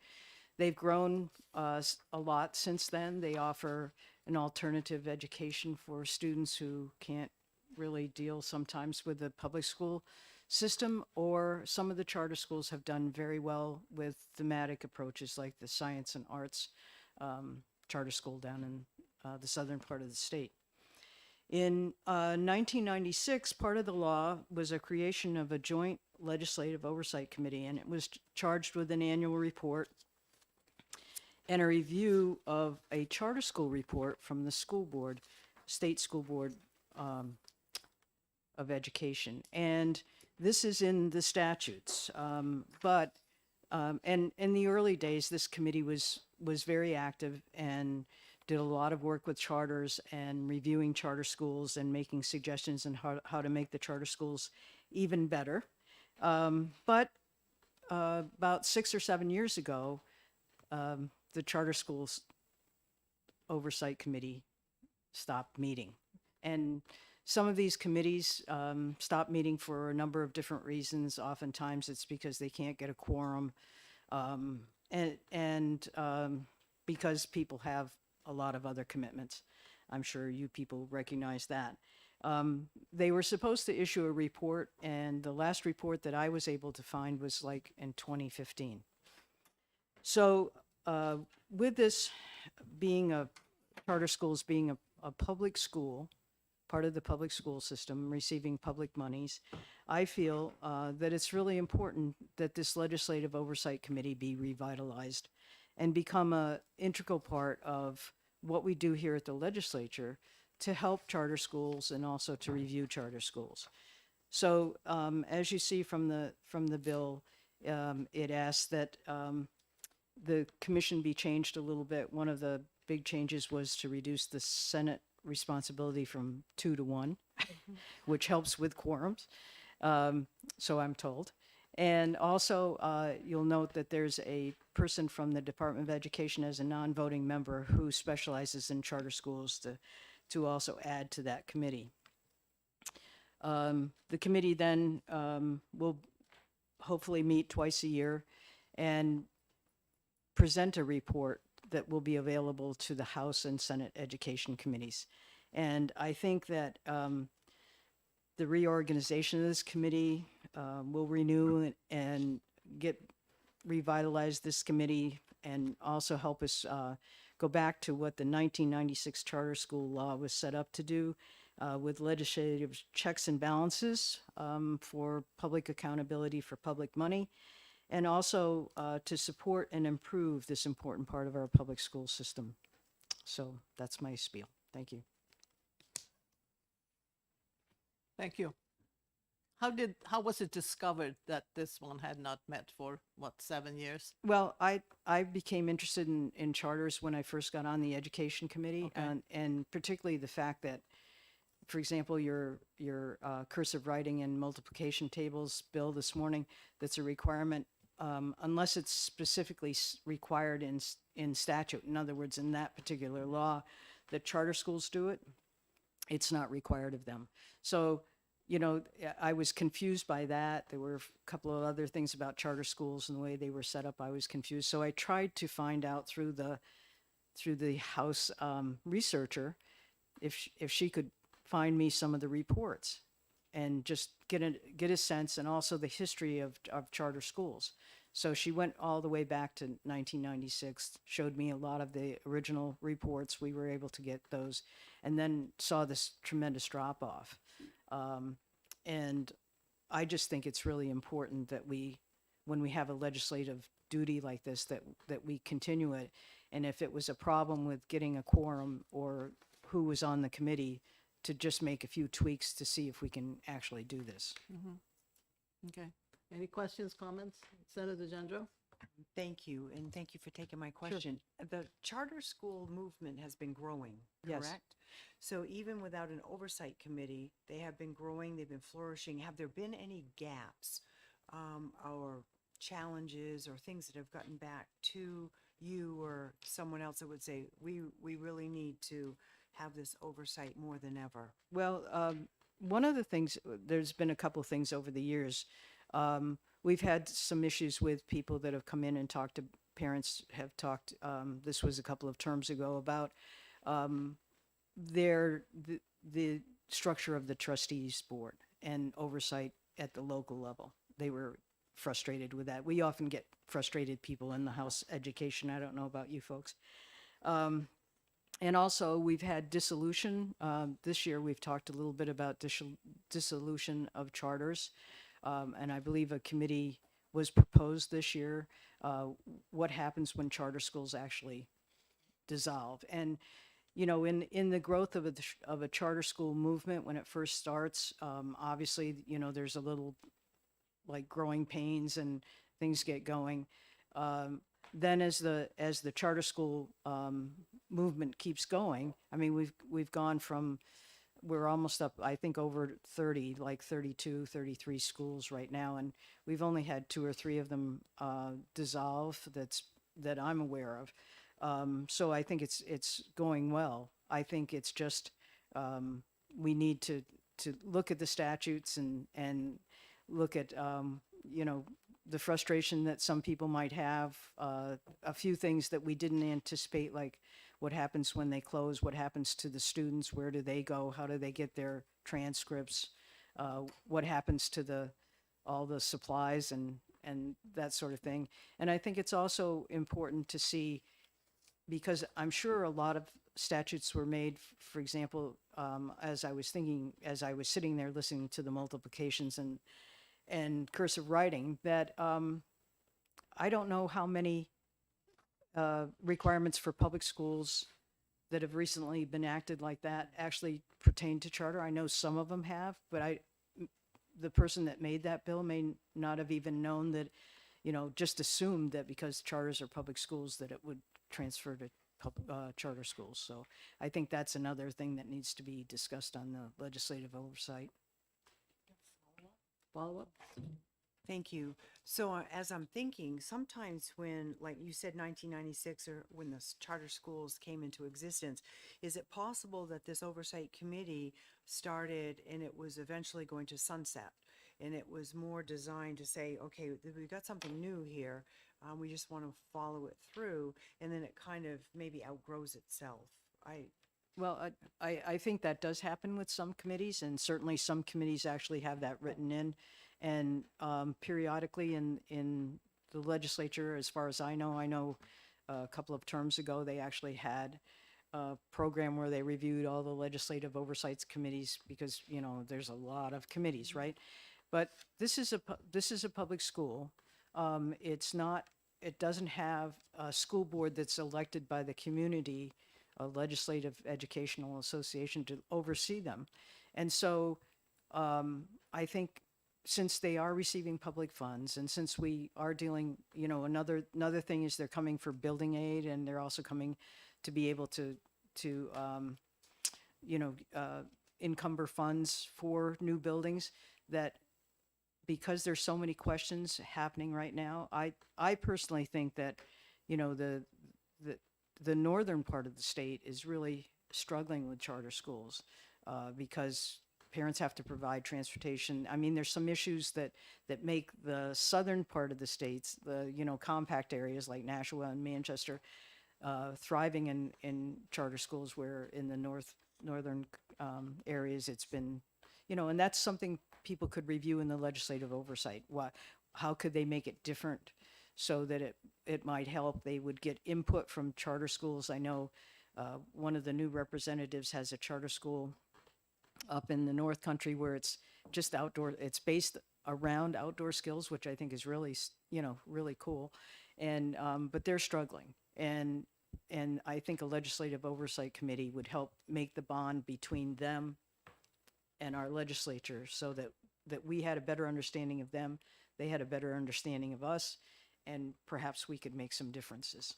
they've grown a lot since then. They offer an alternative education for students who can't really deal sometimes with the public school system, or some of the charter schools have done very well with thematic approaches like the science and arts charter school down in the southern part of the state. In 1996, part of the law was a creation of a joint legislative oversight committee, and it was charged with an annual report and a review of a charter school report from the school board, state school board of education. And this is in the statutes. But in the early days, this committee was very active and did a lot of work with charters and reviewing charter schools and making suggestions on how to make the charter schools even better. But about 6 or 7 years ago, the Charter Schools Oversight Committee stopped meeting. And some of these committees stop meeting for a number of different reasons. Oftentimes it's because they can't get a quorum and because people have a lot of other commitments. I'm sure you people recognize that. They were supposed to issue a report, and the last report that I was able to find was like in 2015. So with this being charter schools being a public school, part of the public school system, receiving public monies, I feel that it's really important that this Legislative Oversight Committee be revitalized and become an integral part of what we do here at the legislature to help charter schools and also to review charter schools. So as you see from the bill, it asks that the commission be changed a little bit. One of the big changes was to reduce the Senate responsibility from 2 to 1, which helps with quorums. So I'm told. And also, you'll note that there's a person from the Department of Education as a non-voting member who specializes in charter schools to also add to that committee. The committee then will hopefully meet twice a year and present a report that will be available to the House and Senate Education Committees. And I think that the reorganization of this committee will renew and revitalize this committee and also help us go back to what the 1996 charter school law was set up to do with legislative checks and balances for public accountability for public money, and also to support and improve this important part of our public school system. So that's my spiel. Thank you. Thank you. How was it discovered that this one had not met for, 7 years? Well, I became interested in charters when I first got on the education committee, Okay. and particularly the fact that, for example, your cursive writing and multiplication tables bill this morning, that's a requirement, unless it's specifically required in statute. In other words, in that particular law, that charter schools do it, it's not required of them. So, you know, I was confused by that. There were a couple of other things about charter schools and the way they were set up. I was confused. So I tried to find out through the House researcher if she could find me some of the reports and just get a sense, and also the history of charter schools. So she went all the way back to 1996, showed me a lot of the original reports. We were able to get those, and then saw this tremendous drop off. And I just think it's really important that when we have a legislative duty like this, that we continue it. And if it was a problem with getting a quorum or who was on the committee, to just make a few tweaks to see if we can actually do this. Okay. Any questions, comments? Senator Gendro? Thank you, and thank you for taking my question. The charter school movement has been growing, Yes. correct? So even without an oversight committee, they have been growing, they've been flourishing. Have there been any gaps, or challenges or things that have gotten back to you or someone else that would say, we really need to have this oversight more than ever? Well, one of the things, there's been a couple of things over the years. We've had some issues with people that have come in and talked to parents, have talked, this was a couple of terms ago, about the structure of the trustees board and oversight at the local level. They were frustrated with that. We often get frustrated people in the House Education. I don't know about you folks. And also, we've had dissolution. This year, we've talked a little bit about dissolution of charters. And I believe a committee was proposed this year. What happens when charter schools actually dissolve? And, you know, in the growth of a charter school movement, when it first starts, obviously, you know, there's a little like growing pains and things get going. Then as the charter school movement keeps going, I mean, we've gone from, we're almost up, I think, over 30, like 32, 33 schools right now, and we've only had 2 or 3 of them dissolve that I'm aware of. So I think it's going well. I think it's just we need to look at the statutes and look at you know, the frustration that some people might have, a few things that we didn't anticipate, like what happens when they close, what happens to the students, where do they go, how do they get their transcripts, what happens to all the supplies and that sort of thing. And I think it's also important to see, because I'm sure a lot of statutes were made, for example, as I was sitting there listening to the multiplications and cursive writing, that I don't know how many requirements for public schools that have recently been acted like that actually pertain to charter. I know some of them have, but the person that made that bill may not have even known that, you know, just assumed that because charters are public schools that it would transfer to charter schools. So I think that's another thing that needs to be discussed on the legislative oversight. Follow up? Thank you. So as I'm thinking, sometimes when, like you said, 1996, or when the charter schools came into existence, is it possible that this oversight committee started and it was eventually going to sunset? And it was more designed to say, okay, we've got something new here. We just want to follow it through. And then it kind of maybe outgrows itself. Well, I think that does happen with some committees, and certainly some committees actually have that written in. And periodically in the legislature, as far as I know a couple of terms ago, they actually had a program where they reviewed all the legislative oversights committees, because, you know, there's a lot of committees, right? But this is a public school. It doesn't have a school board that's elected by the community, a legislative educational association, to oversee them. And so I think since they are receiving public funds, and since we are dealing, you know, another thing is they're coming for building aid, and they're also coming to be able to you know, encumber funds for new buildings, that because there's so many questions happening right now, I personally think that, you know, the northern part of the state is really struggling with charter schools because parents have to provide transportation. I mean, there's some issues that make the southern part of the states, the, you know, compact areas like Nashua and Manchester, thriving in charter schools, where in the northern areas it's been, you know, and that's something people could review in the legislative oversight. How could they make it different so that it might help? They would get input from charter schools. I know one of the new representatives has a charter school up in the North Country where it's just outdoor. It's based around outdoor skills, which I think is really, you know, really cool. And but they're struggling, and I think a legislative oversight committee would help make the bond between them and our legislature, so that we had a better understanding of them, they had a better understanding of us, and perhaps we could make some differences.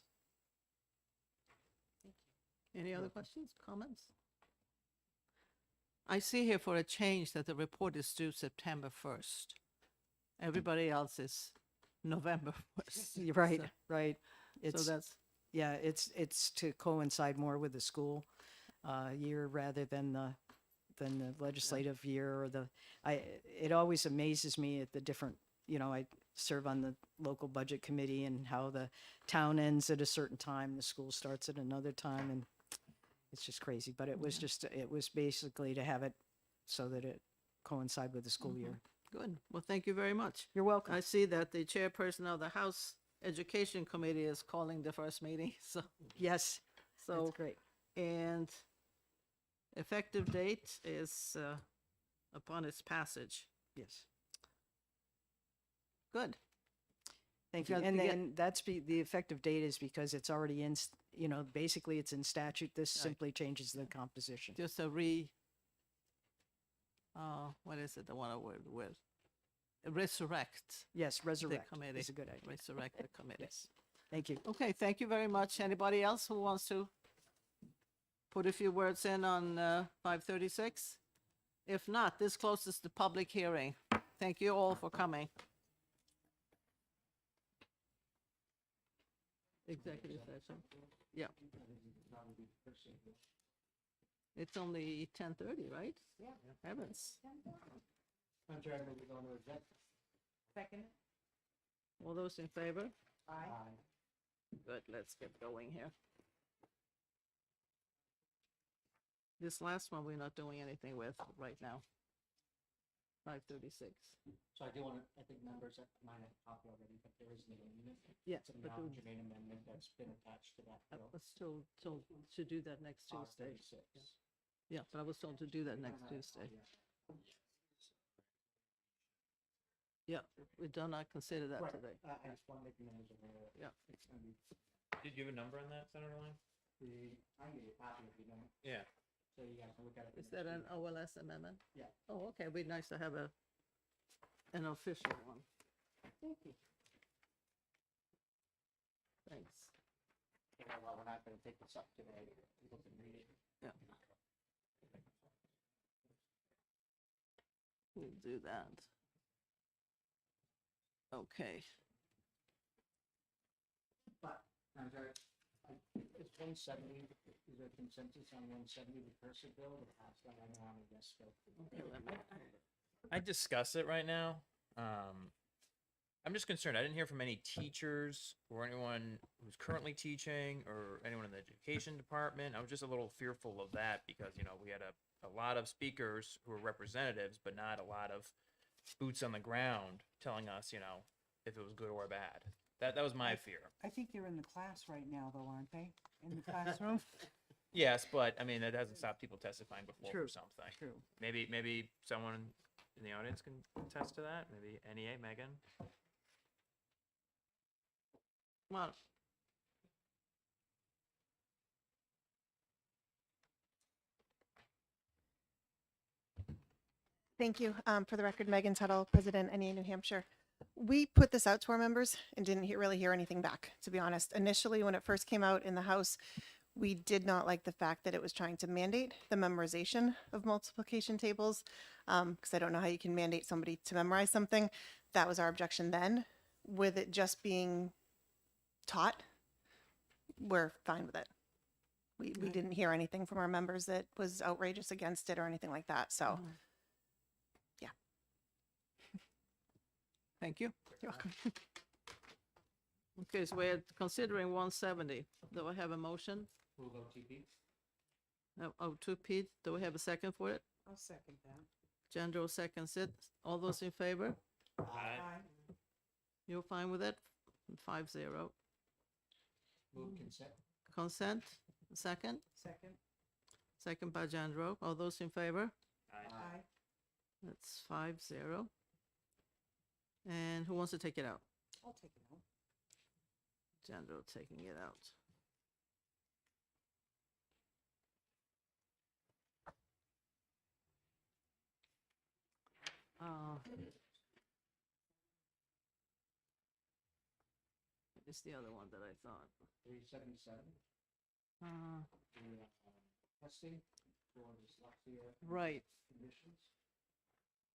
Any other questions, comments? I see here for a change that the report is due September 1st. Everybody else is November 1st. You're right, So- right. So It's, that's, yeah, it's to coincide more with the school year rather than the legislative year or it always amazes me at the different, I serve on the local budget committee and how the town ends at a certain time, the school starts at another time, and it's just crazy. But it was basically to have it so that it coincide with the school year. good. Well, thank you very much. You're welcome. I see that the chairperson of the House Education Committee is calling the first meeting, so. Yes, So, that's great. and effective date is upon its passage. Yes. Good. Thank you. Because And we get- then the effective date is because it's already in, basically it's in statute. This Right. simply changes the composition. Just a what is it, the one I word with? Resurrect Yes, the resurrect committee. is a good idea. Resurrect the committee. Yes. Thank you. Okay, thank you very much. Anybody else who wants to put a few words in on 536? If not, this closes the public hearing. Thank you all for coming. Executive session. Yeah. It's only 10:30, right? Yeah. Heavens. I'm trying to go to exec. Second. All those in favor? Aye. Good, let's get going here. This last one, we're not doing anything with right now. 536. So I do want to, I think members that might have a copy already, but there is an amendment. Yeah, It's an but we- acknowledgement amendment that's been attached to that I bill. was told to do that next Tuesday. 536. Yeah, but I was told to do that next No, no, Tuesday. yeah. Yeah, we do not consider that Right. today. I just want to make members aware that Yeah. it's going to be, Did you have a number on that, Senator Lang? I can get you a copy if you don't, Yeah. so you guys can look at it. Is that an OLS amendment? Yeah. Oh, okay, it'd be nice to have an official one. Thank you. Thanks. Well, we're not going to take this up today. People can read it. Yeah. We'll do that. Okay. But, I'm sorry, it's 170, is there consensus on 170, the cursor bill, to pass that on a yes vote? Okay, let me- I discuss it right now. I'm just concerned. I didn't hear from any teachers or anyone who's currently teaching or anyone in the education department. I was just a little fearful of that because, we had a lot of speakers who were representatives, but not a lot of boots on the ground telling us, if it was good or bad. That was my fear. I think they're in the class right now, though, aren't they? In the classroom? Yes, but I mean, that hasn't stopped people testifying before True, for something. True. Maybe someone in the audience can attest to that. Maybe NEA, Megan. Well, Thank you. For the record, Megan Tuttle, President, NEA New Hampshire. We put this out to our members and didn't really hear anything back, to be honest. Initially, when it first came out in the House, we did not like the fact that it was trying to mandate the memorization of multiplication tables, because I don't know how you can mandate somebody to memorize something. That was our objection then. With it just being taught, we're fine with it. We didn't hear anything from our members that was outrageous against it or anything like that, so. thank you. You're welcome. Okay, so we're considering 170. Do I have a motion? We'll go TP. To Pete, do we have a second for it? I'll second that. Jandro seconds it. All those in favor? You're fine with it? 5-0. Move consent. Consent, second? Second. Second by Jandro. All those in favor? Aye. That's 5-0. And who wants to take it out? I'll take it out. Jandro taking it out. is the other one that I thought. 377, Uh, the testing for dyslexia Right. conditions.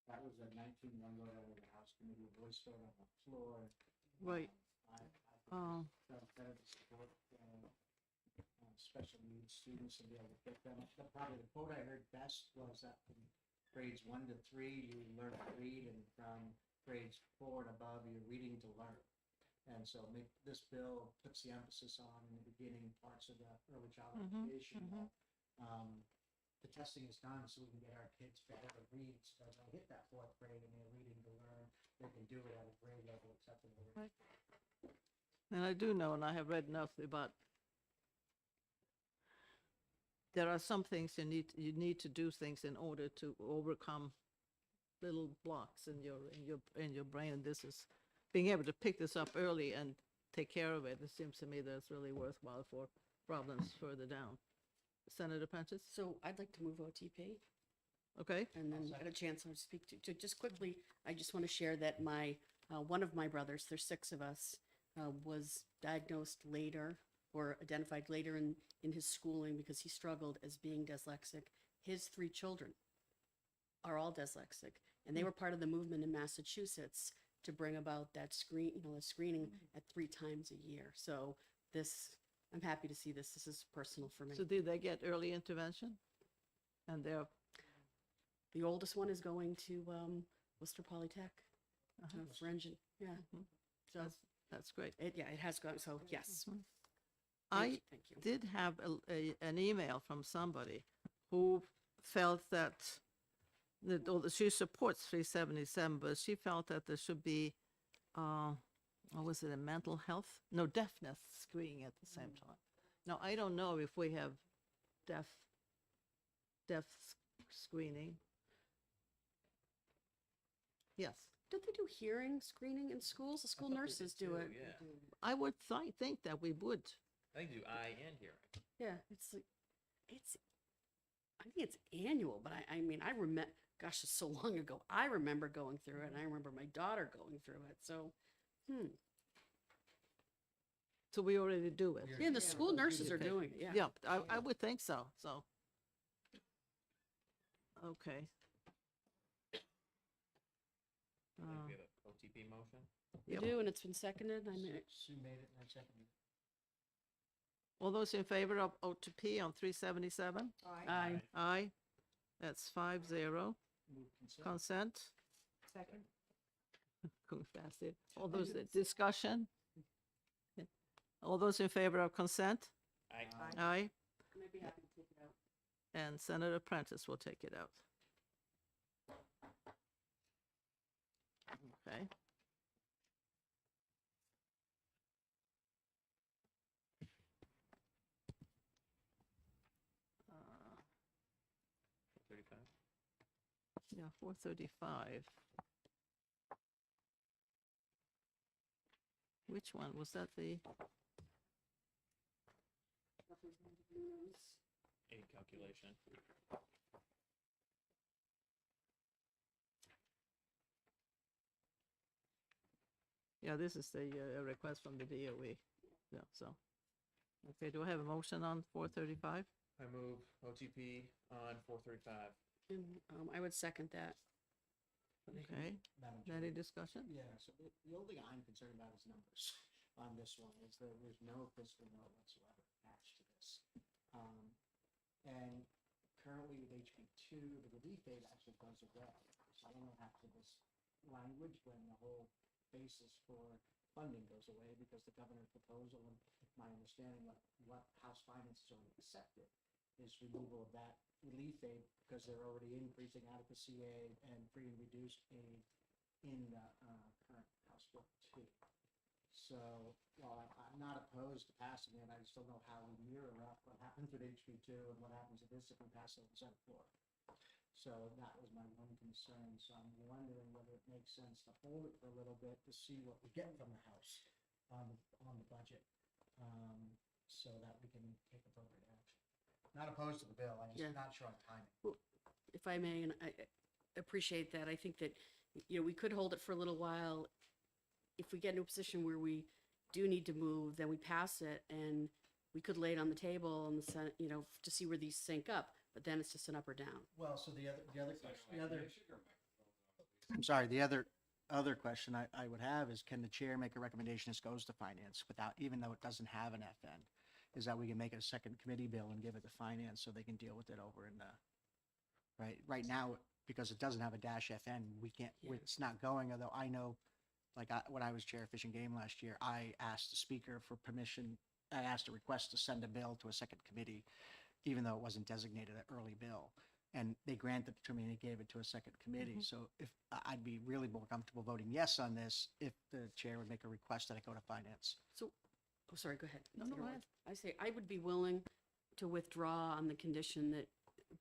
That was a 19-1 vote out of the House Committee, voice vote on the floor. Right. I Oh. felt better to support special needs students and be able to get them. Probably the quote I heard best was that from grades 1 to 3, you learn to read, and from grades 4 and above, you're reading to learn. And so this bill puts the emphasis on in the beginning parts of the early childhood education. The testing is done so we can get our kids better to read, so that they hit that 4th grade and they're reading to learn, they can do it at a grade level acceptable. Right. And I do know, and I have read enough about, there are some things you need to do things in order to overcome little blocks in your brain. And this is being able to pick this up early and take care of it. It seems to me that's really worthwhile for problems further down. Senator Prentice? So I'd like to move OTP. Okay. And then get a chance to speak to just quickly, I just want to share that one of my brothers, there's 6 of us, was diagnosed later or identified later in his schooling because he struggled as being dyslexic. His 3 children are all dyslexic, and they were part of the movement in Massachusetts to bring about that screening at 3 times a year. So I'm happy to see this. This is personal for me. So did they get early intervention? And the oldest one is going to Worcester Polytech for engine. Yeah. So that's great. It has gone. So yes. I Thank you. did have an email from somebody who felt that she supports 377, but she felt that there should be, what was it, a mental health? No, deafness screening at the same time. Now, I don't know if we have deaf screening. Yes. Don't they do hearing screening in schools? The school nurses do it. I would think that we would. I think do eye and hearing. Yeah, I think it's annual, but I mean, I remember, gosh, it's so long ago. I remember going through it, and I remember my daughter going through it. So, So we already do it. Yeah, the school nurses are doing it. Yeah. Yeah, I would think so. So, okay. We have an OTP motion. We do, and it's been seconded. Sue made it and I seconded it. All those in favor of OTP on 377? Aye. Aye. That's 5-0. Move consent. Consent. Second. Going fast here. All those, discussion? All those in favor of consent? Aye. Aye. Maybe happy to take it out. And Senator Prentice will take it out. Okay. Uh, 35. Yeah, 435. Which one? Was that the? A calculation. Yeah, this is the request from the DOE. Yeah, so. Okay, do I have a motion on 435? I move OTP on 435. And I would second that. Okay, Madam Chair. any discussion? Yeah, so the only thing I'm concerned about is numbers on this one, is that there's no fiscal note whatsoever attached to this. And currently with HB2, the relief aid actually goes away. So I don't know what happened to this language when the whole basis for funding goes away, because the governor's proposal, and my understanding what House Finance has already accepted, is removal of that relief aid, because they're already increasing adequacy aid and free and reduced aid in the current House Bill 2. So while I'm not opposed to passing it, I just don't know how we mirror up what happens with HB2 and what happens with this if we pass it on the Senate floor. So that was my one concern. So I'm wondering whether it makes sense to hold it for a little bit to see what we get from the House on the budget, so that we can take appropriate action. Not opposed to the bill, I'm just not sure on timing. Well, if I may, and I appreciate that, I think that, we could hold it for a little while. If we get into a position where we do need to move, then we pass it and we could lay it on the table and the Senate, you know, to see where these sync up, but then it's just an up or down. Well, so the other question, I'm sorry, the other question I would have is, can the chair make a recommendation this goes to finance without, even though it doesn't have an FN? Is that we can make it a second committee bill and give it to finance so they can deal with it over in the, right now, because it doesn't have a dash FN, we can't, it's not going, although I know, like, when I was chair of Fish and Game last year, I asked the speaker for permission, I asked a request to send a bill to a second committee, even though it wasn't designated an early bill. And they granted it to me and they gave it to a second committee. So if, I'd be really more comfortable voting yes on this if the chair would make a request that I go to finance. So, oh, sorry, go ahead. No, no, Senator go Ward. I say, I would be willing to withdraw on the condition that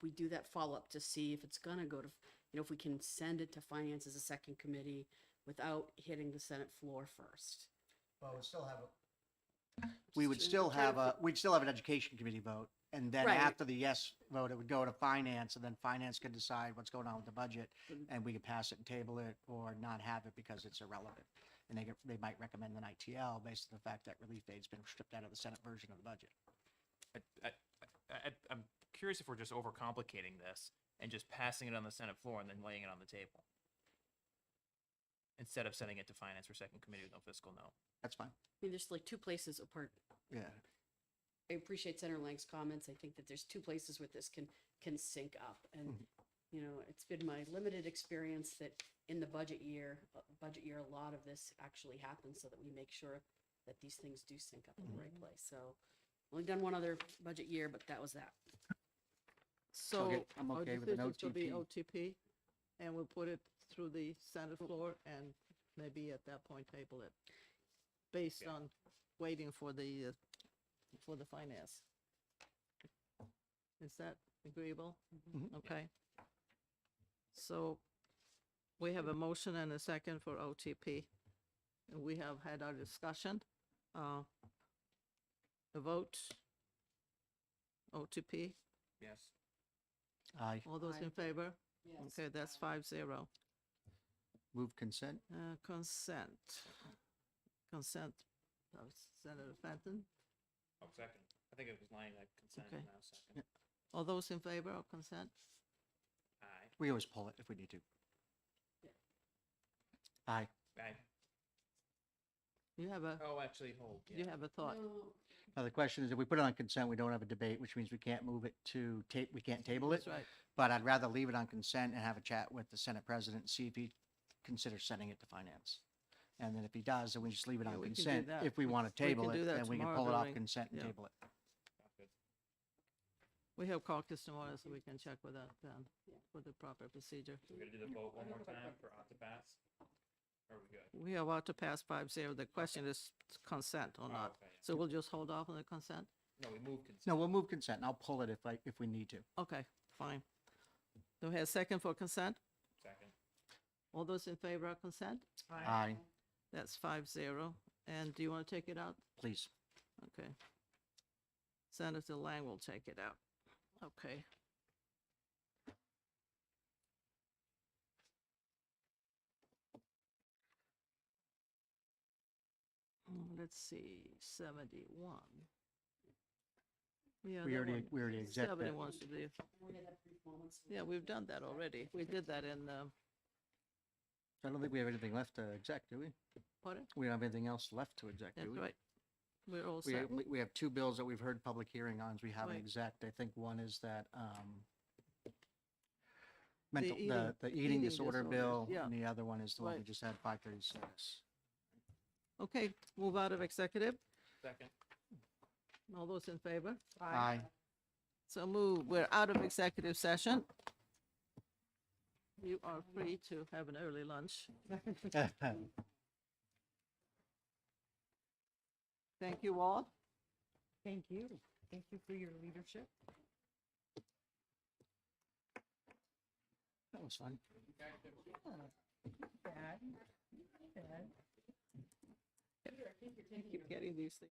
we do that follow-up to see if it's gonna go to, you know, if we can send it to finance as a second committee without hitting the Senate floor first. Well, we would still have we'd still have an education committee vote. And then Right. after the yes vote, it would go to finance, and then finance could decide what's going on with the budget, and we could pass it and table it, or not have it because it's irrelevant. And they might recommend an ITL based on the fact that relief aid's been stripped out of the Senate version of the budget. I'm curious if we're just overcomplicating this and just passing it on the Senate floor and then laying it on the table, instead of sending it to finance or second committee with no fiscal note. That's fine. I mean, there's like two places apart. Yeah. I appreciate Senator Lang's comments. I think that there's two places where this can sync up. And, you know, it's been my limited experience that in the budget year, a lot of this actually happens so that we make sure that these things do sync up in the right place. So only done one other budget year, but that was that. So I'm our okay with an decision to be OTP. OTP, and we'll put it through the Senate floor and maybe at that point table it, based on waiting for the finance. Is that agreeable? Okay. So we have a motion and a second for OTP. And we have had our discussion. The vote, OTP. Yes. Aye. All those in favor? Yes. Okay, that's 5-0. Move consent. Consent. Consent. Senator Fenton. Oh, second. I think it was line that consent Okay. now second. All those in favor of consent? Aye. We always pull it if we need to. Aye. Aye. You have a, Oh, actually, hold. you have a thought? Now, the question is, if we put it on consent, we don't have a debate, which means we can't move it to tape, we can't table it. That's right. But I'd rather leave it on consent and have a chat with the Senate president and see if he considers sending it to finance. And then if he does, then we just leave it Yeah, on we can do consent. that. If we want to We table can do it, that then we can tomorrow pull it off during- consent and yeah. table it. We have caucus tomorrow, so we can check with that then, for the proper procedure. We're gonna do the vote one more time for ought to pass? Or are we good? We are about to pass 5-0. The question is consent or not. okay, yeah. So we'll just hold off on the consent? No, we moved consent. No, we'll move consent and I'll pull it if we need to. Okay, fine. Do we have a second for consent? Second. All those in favor of consent? Aye. That's 5-0. And do you want to take it out? Please. Okay. Senator Lang will take it out. Okay. Let's see, 71. Yeah, We that already- one- we already exec that. 71 should be. Yeah, we've done that already. We did that in, I don't think we have anything left to exec, do we? pardon? We don't have anything else left to exec, do That's we? right. We're all We set. have, we have two bills that we've heard public hearing on, we haven't Right. exec. I think one is that, eating- the eating eating disorder disorders, bill, yeah. and the other one is the one we Right. just had, 536. Okay, move out of executive. Second. All those in favor? Aye. So move, we're out of executive session. You are free to have an early lunch. Thank you all. Thank you. Thank you for your leadership. That was fun. Bad. Bad. Keep getting these things.